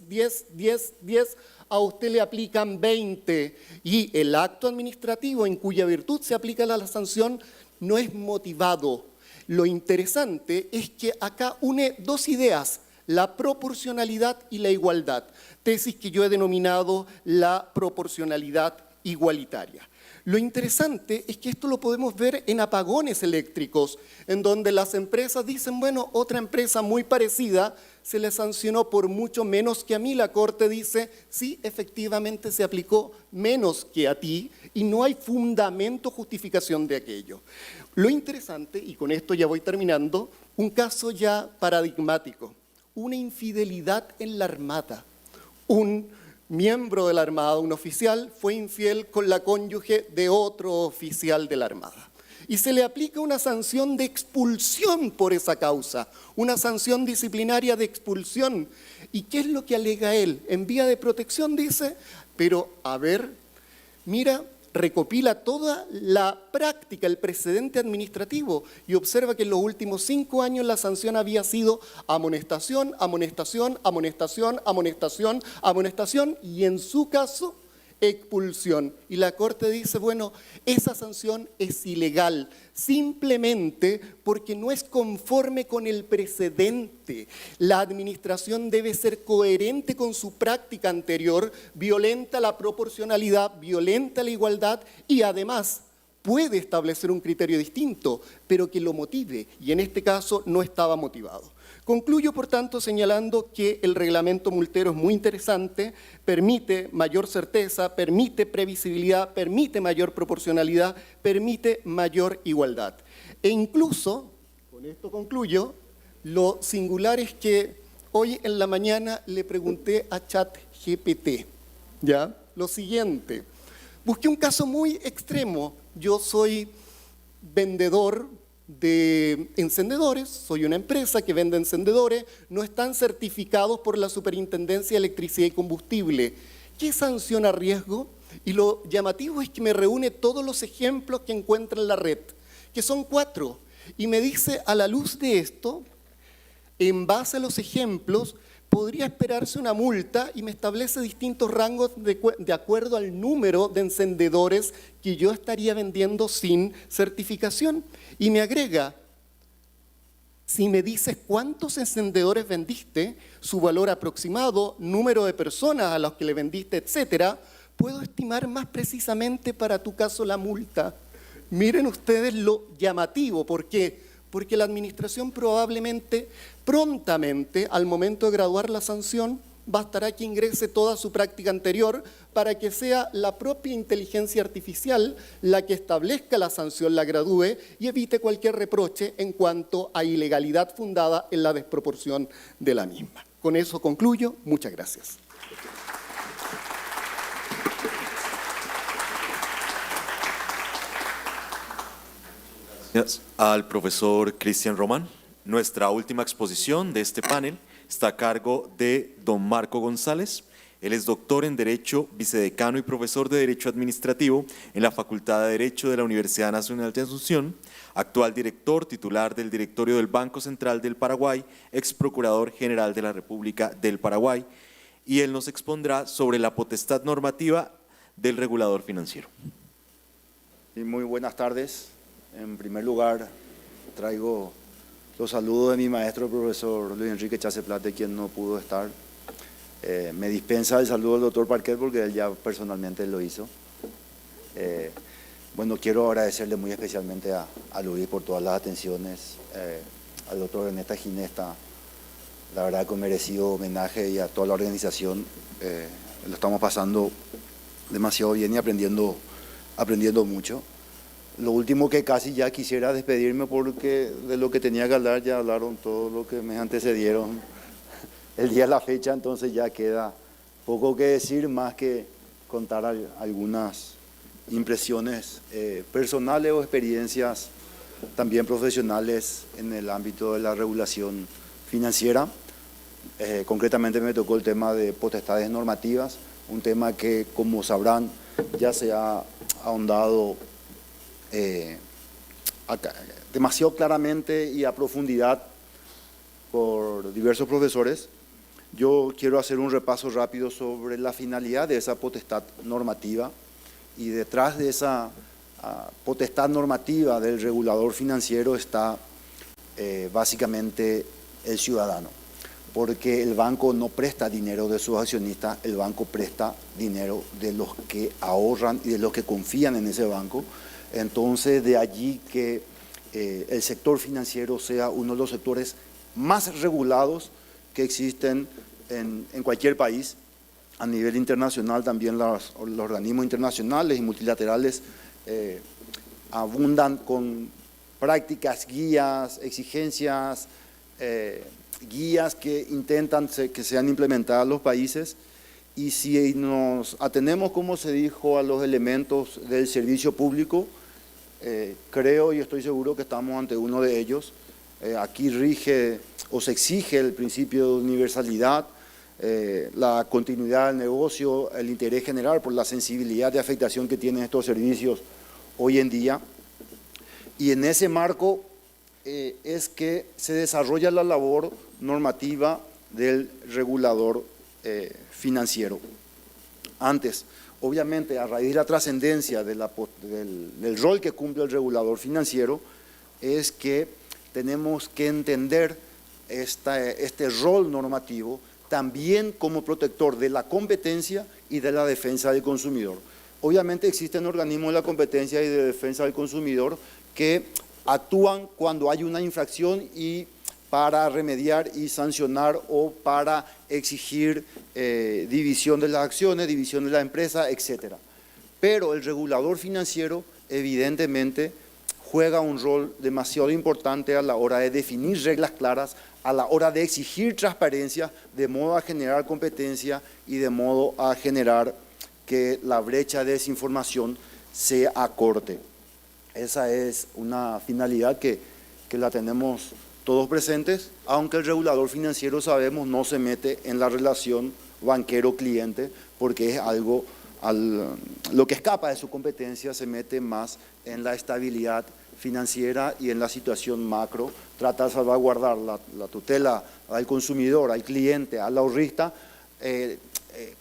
a usted le aplican 20 y el acto administrativo en cuya virtud se aplica la sanción no es motivado. Lo interesante es que acá une dos ideas, la proporcionalidad y la igualdad, tesis que yo he denominado la proporcionalidad igualitaria. Lo interesante es que esto lo podemos ver en apagones eléctricos, en donde las empresas dicen, bueno, otra empresa muy parecida se le sancionó por mucho menos que a mí. La Corte dice, sí, efectivamente se aplicó menos que a ti y no hay fundamento, justificación de aquello. Lo interesante, y con esto ya voy terminando, un caso ya paradigmático, una infidelidad en la Armada. Un miembro de la Armada, un oficial, fue infiel con la cónyuge de otro oficial de la Armada. Y se le aplica una sanción de expulsión por esa causa, una sanción disciplinaria de expulsión. ¿Y qué es lo que alega él? En vía de protección dice, pero a ver, mira, recopila toda la práctica, el precedente administrativo y observa que en los últimos 5 años la sanción había sido amonestación, amonestación, amonestación, amonestación, amonestación y en su caso expulsión. Y la Corte dice, bueno, esa sanción es ilegal, simplemente porque no es conforme con el precedente. La administración debe ser coherente con su práctica anterior, violenta la proporcionalidad, violenta la igualdad y además puede establecer un criterio distinto, pero que lo motive, y en este caso no estaba motivado. Concluyo, por tanto, señalando que el reglamento multero es muy interesante, permite mayor certeza, permite previsibilidad, permite mayor proporcionalidad, permite mayor igualdad. E incluso, con esto concluyo, lo singular es que hoy en la mañana le pregunté a ChatGPT, ¿ya? Lo siguiente, busqué un caso muy extremo. Yo soy vendedor de encendedores, soy una empresa que vende encendedores, no están certificados por la Superintendencia de Electricidad y Combustible. ¿Qué sanción a riesgo? Y lo llamativo es que me reúne todos los ejemplos que encuentra en la red, que son 4, y me dice, a la luz de esto, en base a los ejemplos, podría esperarse una multa y me establece distintos rangos de acuerdo al número de encendedores que yo estaría vendiendo sin certificación. Y me agrega, si me dices cuántos encendedores vendiste, su valor aproximado, número de personas a las que le vendiste, etcétera, puedo estimar más precisamente para tu caso la multa. Miren ustedes lo llamativo, ¿por qué? Porque la administración probablemente, prontamente, al momento de graduar la sanción, bastará que ingrese toda su práctica anterior para que sea la propia inteligencia artificial la que establezca la sanción, la gradúe y evite cualquier reproche en cuanto a ilegalidad fundada en la desproporción de la misma. Con eso concluyo. Muchas gracias. Gracias al profesor Cristian Román. Nuestra última exposición de este panel está a cargo de don Marco González. Él es doctor en Derecho, vicedecano y profesor de Derecho Administrativo en la Facultad de Derecho de la Universidad Nacional de Asunción, actual director titular del Directorio del Banco Central del Paraguay, ex procurador general de la República del Paraguay, y él nos expondrá sobre la potestad normativa del regulador financiero. Muy buenas tardes. En primer lugar, traigo los saludos de mi maestro, el profesor Luis Enrique Chaceplate, quien no pudo estar. Me dispensa el saludo del doctor Parquet porque él ya personalmente lo hizo. Bueno, quiero agradecerle muy especialmente a Luis por todas las atenciones, al doctor Ernesta Ginesta, la verdad con merecido homenaje, y a toda la organización. Lo estamos pasando demasiado bien y aprendiendo mucho. Lo último que casi ya quisiera despedirme, porque de lo que tenía que hablar ya hablaron todo lo que me antecedieron el día de la fecha, entonces ya queda poco que decir, más que contar algunas impresiones personales o experiencias también profesionales en el ámbito de la regulación financiera. Concretamente me tocó el tema de potestades normativas, un tema que, como sabrán, ya se ha ahondado demasiado claramente y a profundidad por diversos profesores. Yo quiero hacer un repaso rápido sobre la finalidad de esa potestad normativa, y detrás de esa potestad normativa del regulador financiero está básicamente el ciudadano, porque el banco no presta dinero de sus accionistas, el banco presta dinero de los que ahorran y de los que confían en ese banco. Entonces, de allí que el sector financiero sea uno de los sectores más regulados que existen en cualquier país. A nivel internacional también los organismos internacionales y multilaterales abundan con prácticas, guías, exigencias, guías que intentan que sean implementadas en los países. Y si nos atenemos, como se dijo, a los elementos del servicio público, creo y estoy seguro que estamos ante uno de ellos. Aquí rige o se exige el principio de universalidad, la continuidad del negocio, el interés general por la sensibilidad de afectación que tienen estos servicios hoy en día. Y en ese marco es que se desarrolla la labor normativa del regulador financiero. Antes, obviamente, a raíz de la trascendencia del rol que cumple el regulador financiero, es que tenemos que entender este rol normativo también como protector de la competencia y de la defensa del consumidor. Obviamente existen organismos de la competencia y de defensa del consumidor que actúan cuando hay una infracción y para remediar y sancionar o para exigir división de las acciones, división de la empresa, etc. Pero el regulador financiero evidentemente juega un rol demasiado importante a la hora de definir reglas claras, a la hora de exigir transparencia, de modo a generar competencia y de modo a generar que la brecha de desinformación se acorte. Esa es una finalidad que la tenemos todos presentes, aunque el regulador financiero, sabemos, no se mete en la relación banquero-cliente, porque es algo, lo que escapa de su competencia, se mete más en la estabilidad financiera y en la situación macro, trata de salvaguardar la tutela al consumidor, al cliente, al ahorrista,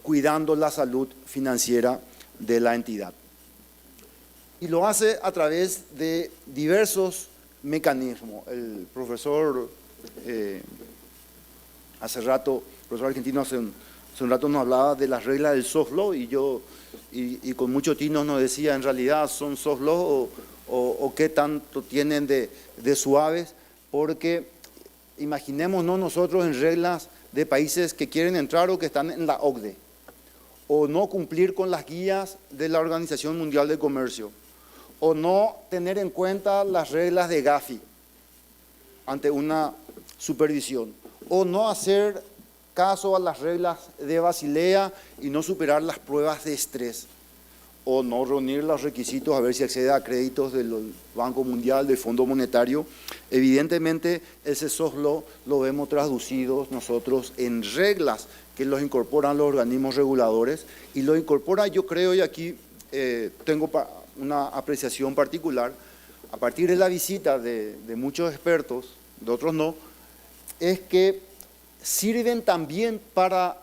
cuidando la salud financiera de la entidad. Y lo hace a través de diversos mecanismos. El profesor profesor argentino hace un rato nos hablaba de las reglas del soft law y con mucho tino nos decía, en realidad son soft law o qué tanto tienen de suaves, porque imaginémonos nosotros en reglas de países que quieren entrar o que están en la OCDE, o no cumplir con las guías de la Organización Mundial del Comercio, o no tener en cuenta las reglas de Gafi ante una supervisión, o no hacer caso a las reglas de Basilea y no superar las pruebas de estrés, o no reunir los requisitos a ver si accede a créditos del Banco Mundial, del Fondo Monetario. Evidentemente, ese soft law lo vemos traducidos nosotros en reglas que los incorporan los organismos reguladores, y lo incorpora, yo creo, y aquí tengo una apreciación particular, a partir de la visita de muchos expertos, de otros no, es que sirven también para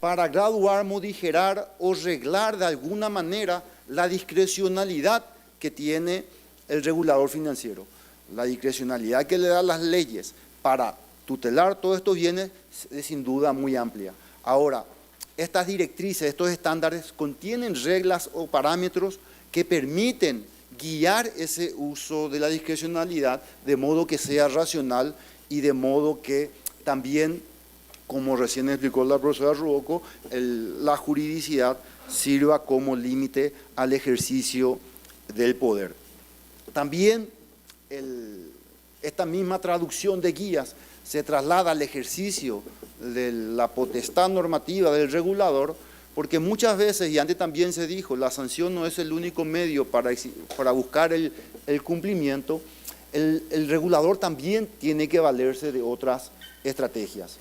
graduar, modificar o reglar de alguna manera la discrecionalidad que tiene el regulador financiero. La discrecionalidad que le da las leyes para tutelar todos estos bienes es sin duda muy amplia. Ahora, estas directrices, estos estándares contienen reglas o parámetros que permiten guiar ese uso de la discrecionalidad de modo que sea racional y de modo que también, como recién explicó la profesora Ruocco, la juridicidad sirva como límite al ejercicio del poder. También esta misma traducción de guías se traslada al ejercicio de la potestad normativa del regulador, porque muchas veces, y antes también se dijo, la sanción no es el único medio para buscar el cumplimiento. El regulador también tiene que valerse de otras estrategias.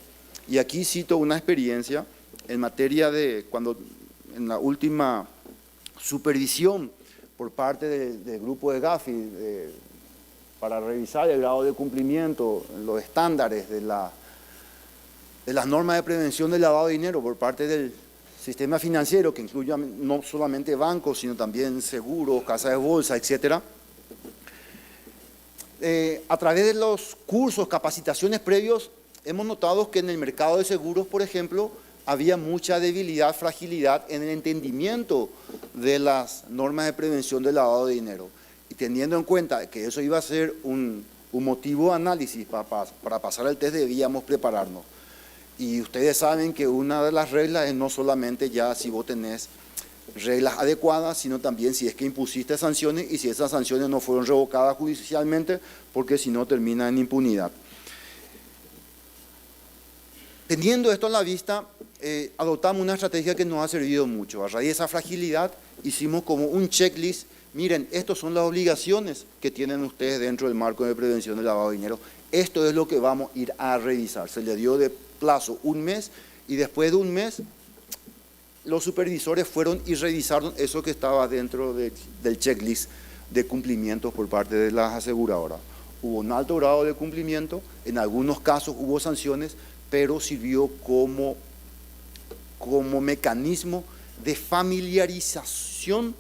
Y aquí cito una experiencia en materia de cuando en la última supervisión por parte del grupo de Gafi para revisar el grado de cumplimiento, los estándares de las normas de prevención del lavado de dinero por parte del sistema financiero, que incluye no solamente bancos, sino también seguros, casas de bolsa, etc. A través de los cursos, capacitaciones previos, hemos notado que en el mercado de seguros, por ejemplo, había mucha debilidad, fragilidad en el entendimiento de las normas de prevención del lavado de dinero. Y teniendo en cuenta que eso iba a ser un motivo de análisis para pasar el test, debíamos prepararnos. Y ustedes saben que una de las reglas es no solamente ya si vos tenés reglas adecuadas, sino también si es que impusiste sanciones y si esas sanciones no fueron revocadas judicialmente, porque si no termina en impunidad. Teniendo esto a la vista, adoptamos una estrategia que nos ha servido mucho. A raíz de esa fragilidad hicimos como un checklist. Miren, estas son las obligaciones que tienen ustedes dentro del marco de prevención del lavado de dinero. Esto es lo que vamos a ir a revisar. Se le dio de plazo un mes y después de un mes los supervisores fueron y revisaron eso que estaba dentro del checklist de cumplimientos por parte de las aseguradoras. Hubo un alto grado de cumplimiento, en algunos casos hubo sanciones, pero sirvió como mecanismo de familiarización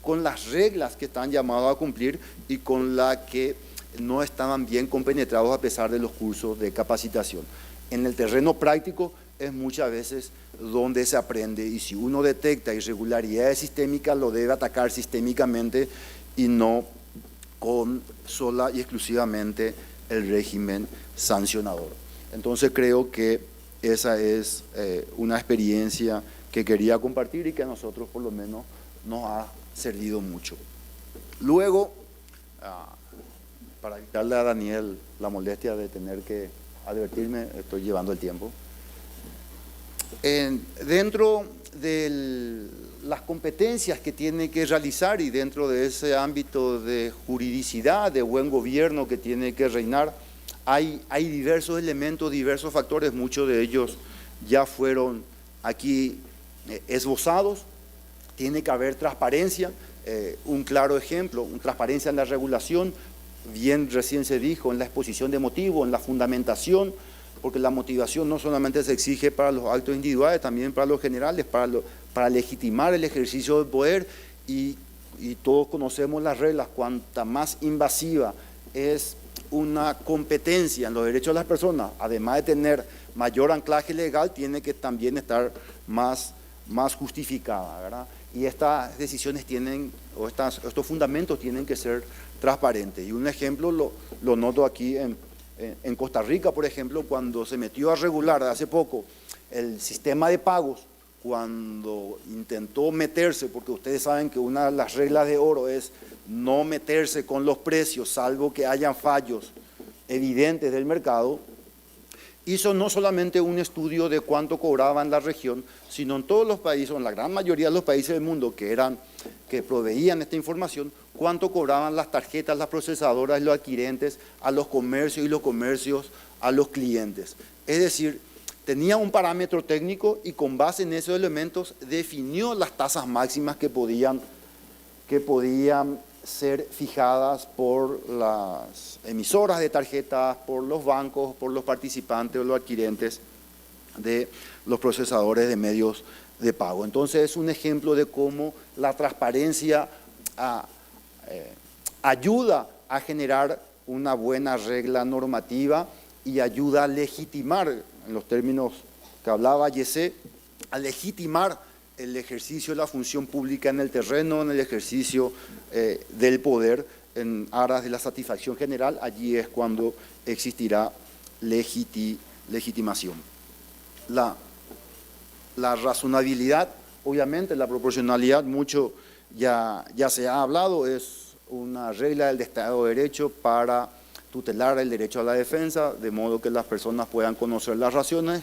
con las reglas que están llamados a cumplir y con las que no estaban bien compenetrados a pesar de los cursos de capacitación. En el terreno práctico es muchas veces donde se aprende, y si uno detecta irregularidades sistémicas lo debe atacar sistémicamente y no con sola y exclusivamente el régimen sancionador. Entonces creo que esa es una experiencia que quería compartir y que a nosotros por lo menos nos ha servido mucho. Luego, para evitarle a Daniel la molestia de tener que advertirme, estoy llevando el tiempo. Dentro de las competencias que tiene que realizar y dentro de ese ámbito de juridicidad, de buen gobierno que tiene que reinar, hay diversos elementos, diversos factores, muchos de ellos ya fueron aquí esbozados. Tiene que haber transparencia, un claro ejemplo, transparencia en la regulación, bien recién se dijo, en la exposición de motivos, en la fundamentación, porque la motivación no solamente se exige para los actos individuales, también para los generales, para legitimar el ejercicio del poder, y todos conocemos las reglas. Cuanta más invasiva es una competencia en los derechos de las personas, además de tener mayor anclaje legal, tiene que también estar más justificada, ¿verdad? Y estas decisiones tienen, o estos fundamentos tienen que ser transparentes. Y un ejemplo lo noto aquí en Costa Rica, por ejemplo, cuando se metió a regular hace poco el sistema de pagos, cuando intentó meterse, porque ustedes saben que una de las reglas de oro es no meterse con los precios, salvo que hayan fallos evidentes del mercado, hizo no solamente un estudio de cuánto cobraba en la región, sino en todos los países, o en la gran mayoría de los países del mundo que proveían esta información, cuánto cobraban las tarjetas, las procesadoras, los adquirentes a los comercios y los comercios a los clientes. Es decir, tenía un parámetro técnico y con base en esos elementos definió las tasas máximas que podían ser fijadas por las emisoras de tarjetas, por los bancos, por los participantes o los adquirentes de los procesadores de medios de pago. Entonces es un ejemplo de cómo la transparencia ayuda a generar una buena regla normativa y ayuda a legitimar, en los términos que hablaba Jesse, a legitimar el ejercicio de la función pública en el terreno, en el ejercicio del poder, en aras de la satisfacción general. Allí es cuando existirá legitimación. La razonabilidad, obviamente, la proporcionalidad, mucho ya se ha hablado, es una regla del Estado de Derecho para tutelar el derecho a la defensa, de modo que las personas puedan conocer las razones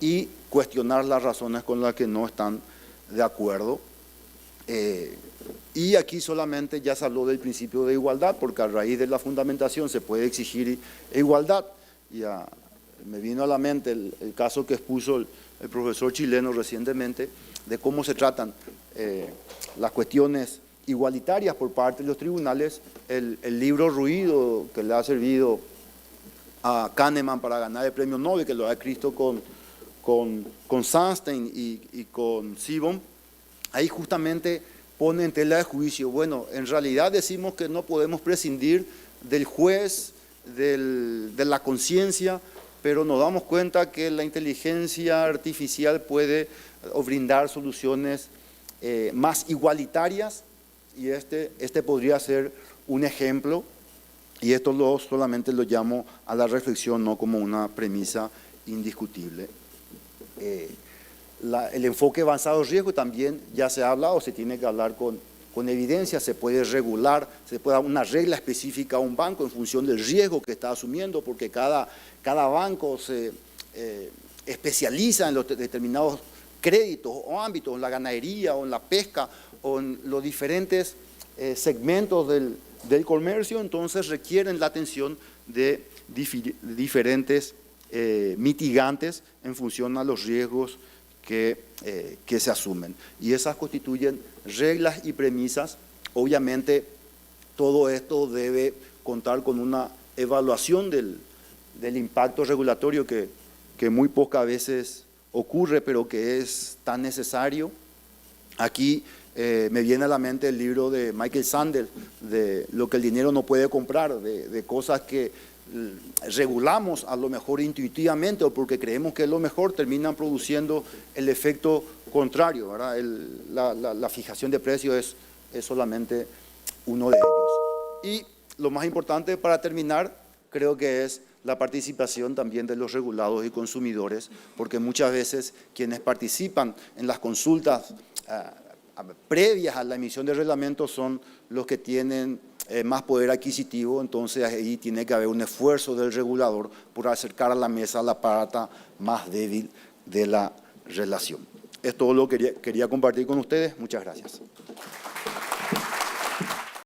y cuestionar las razones con las que no están de acuerdo. Y aquí solamente ya se habló del principio de igualdad, porque a raíz de la fundamentación se puede exigir igualdad. Ya me vino a la mente el caso que expuso el profesor chileno recientemente, de cómo se tratan las cuestiones igualitarias por parte de los tribunales. El libro Ruido, que le ha servido a Kahneman para ganar el premio Nobel, que lo ha escrito con Sunstein y con Sibon, ahí justamente pone en tela de juicio, bueno, en realidad decimos que no podemos prescindir del juez, de la conciencia, pero nos damos cuenta que la inteligencia artificial puede brindar soluciones más igualitarias, y este podría ser un ejemplo, y esto solamente lo llamo a la reflexión, no como una premisa indiscutible. El enfoque avanzado de riesgo también ya se ha hablado, se tiene que hablar con evidencia, se puede regular, se puede dar una regla específica a un banco en función del riesgo que está asumiendo, porque cada banco se especializa en los determinados créditos o ámbitos, en la ganadería o en la pesca o en los diferentes segmentos del comercio, entonces requieren la atención de diferentes mitigantes en función a los riesgos que se asumen. Y esas constituyen reglas y premisas. Obviamente, todo esto debe contar con una evaluación del impacto regulatorio que muy pocas veces ocurre, pero que es tan necesario. Aquí me viene a la mente el libro de Michael Sandel, de Lo que el dinero no puede comprar, de cosas que regulamos a lo mejor intuitivamente o porque creemos que es lo mejor, terminan produciendo el efecto contrario, ¿verdad? La fijación de precios es solamente uno de ellos. Y lo más importante para terminar, creo que es la participación también de los regulados y consumidores, porque muchas veces quienes participan en las consultas previas a la emisión de reglamentos son los que tienen más poder adquisitivo, entonces ahí tiene que haber un esfuerzo del regulador por acercar a la mesa la pata más débil de la relación. Es todo lo que quería compartir con ustedes. Muchas gracias.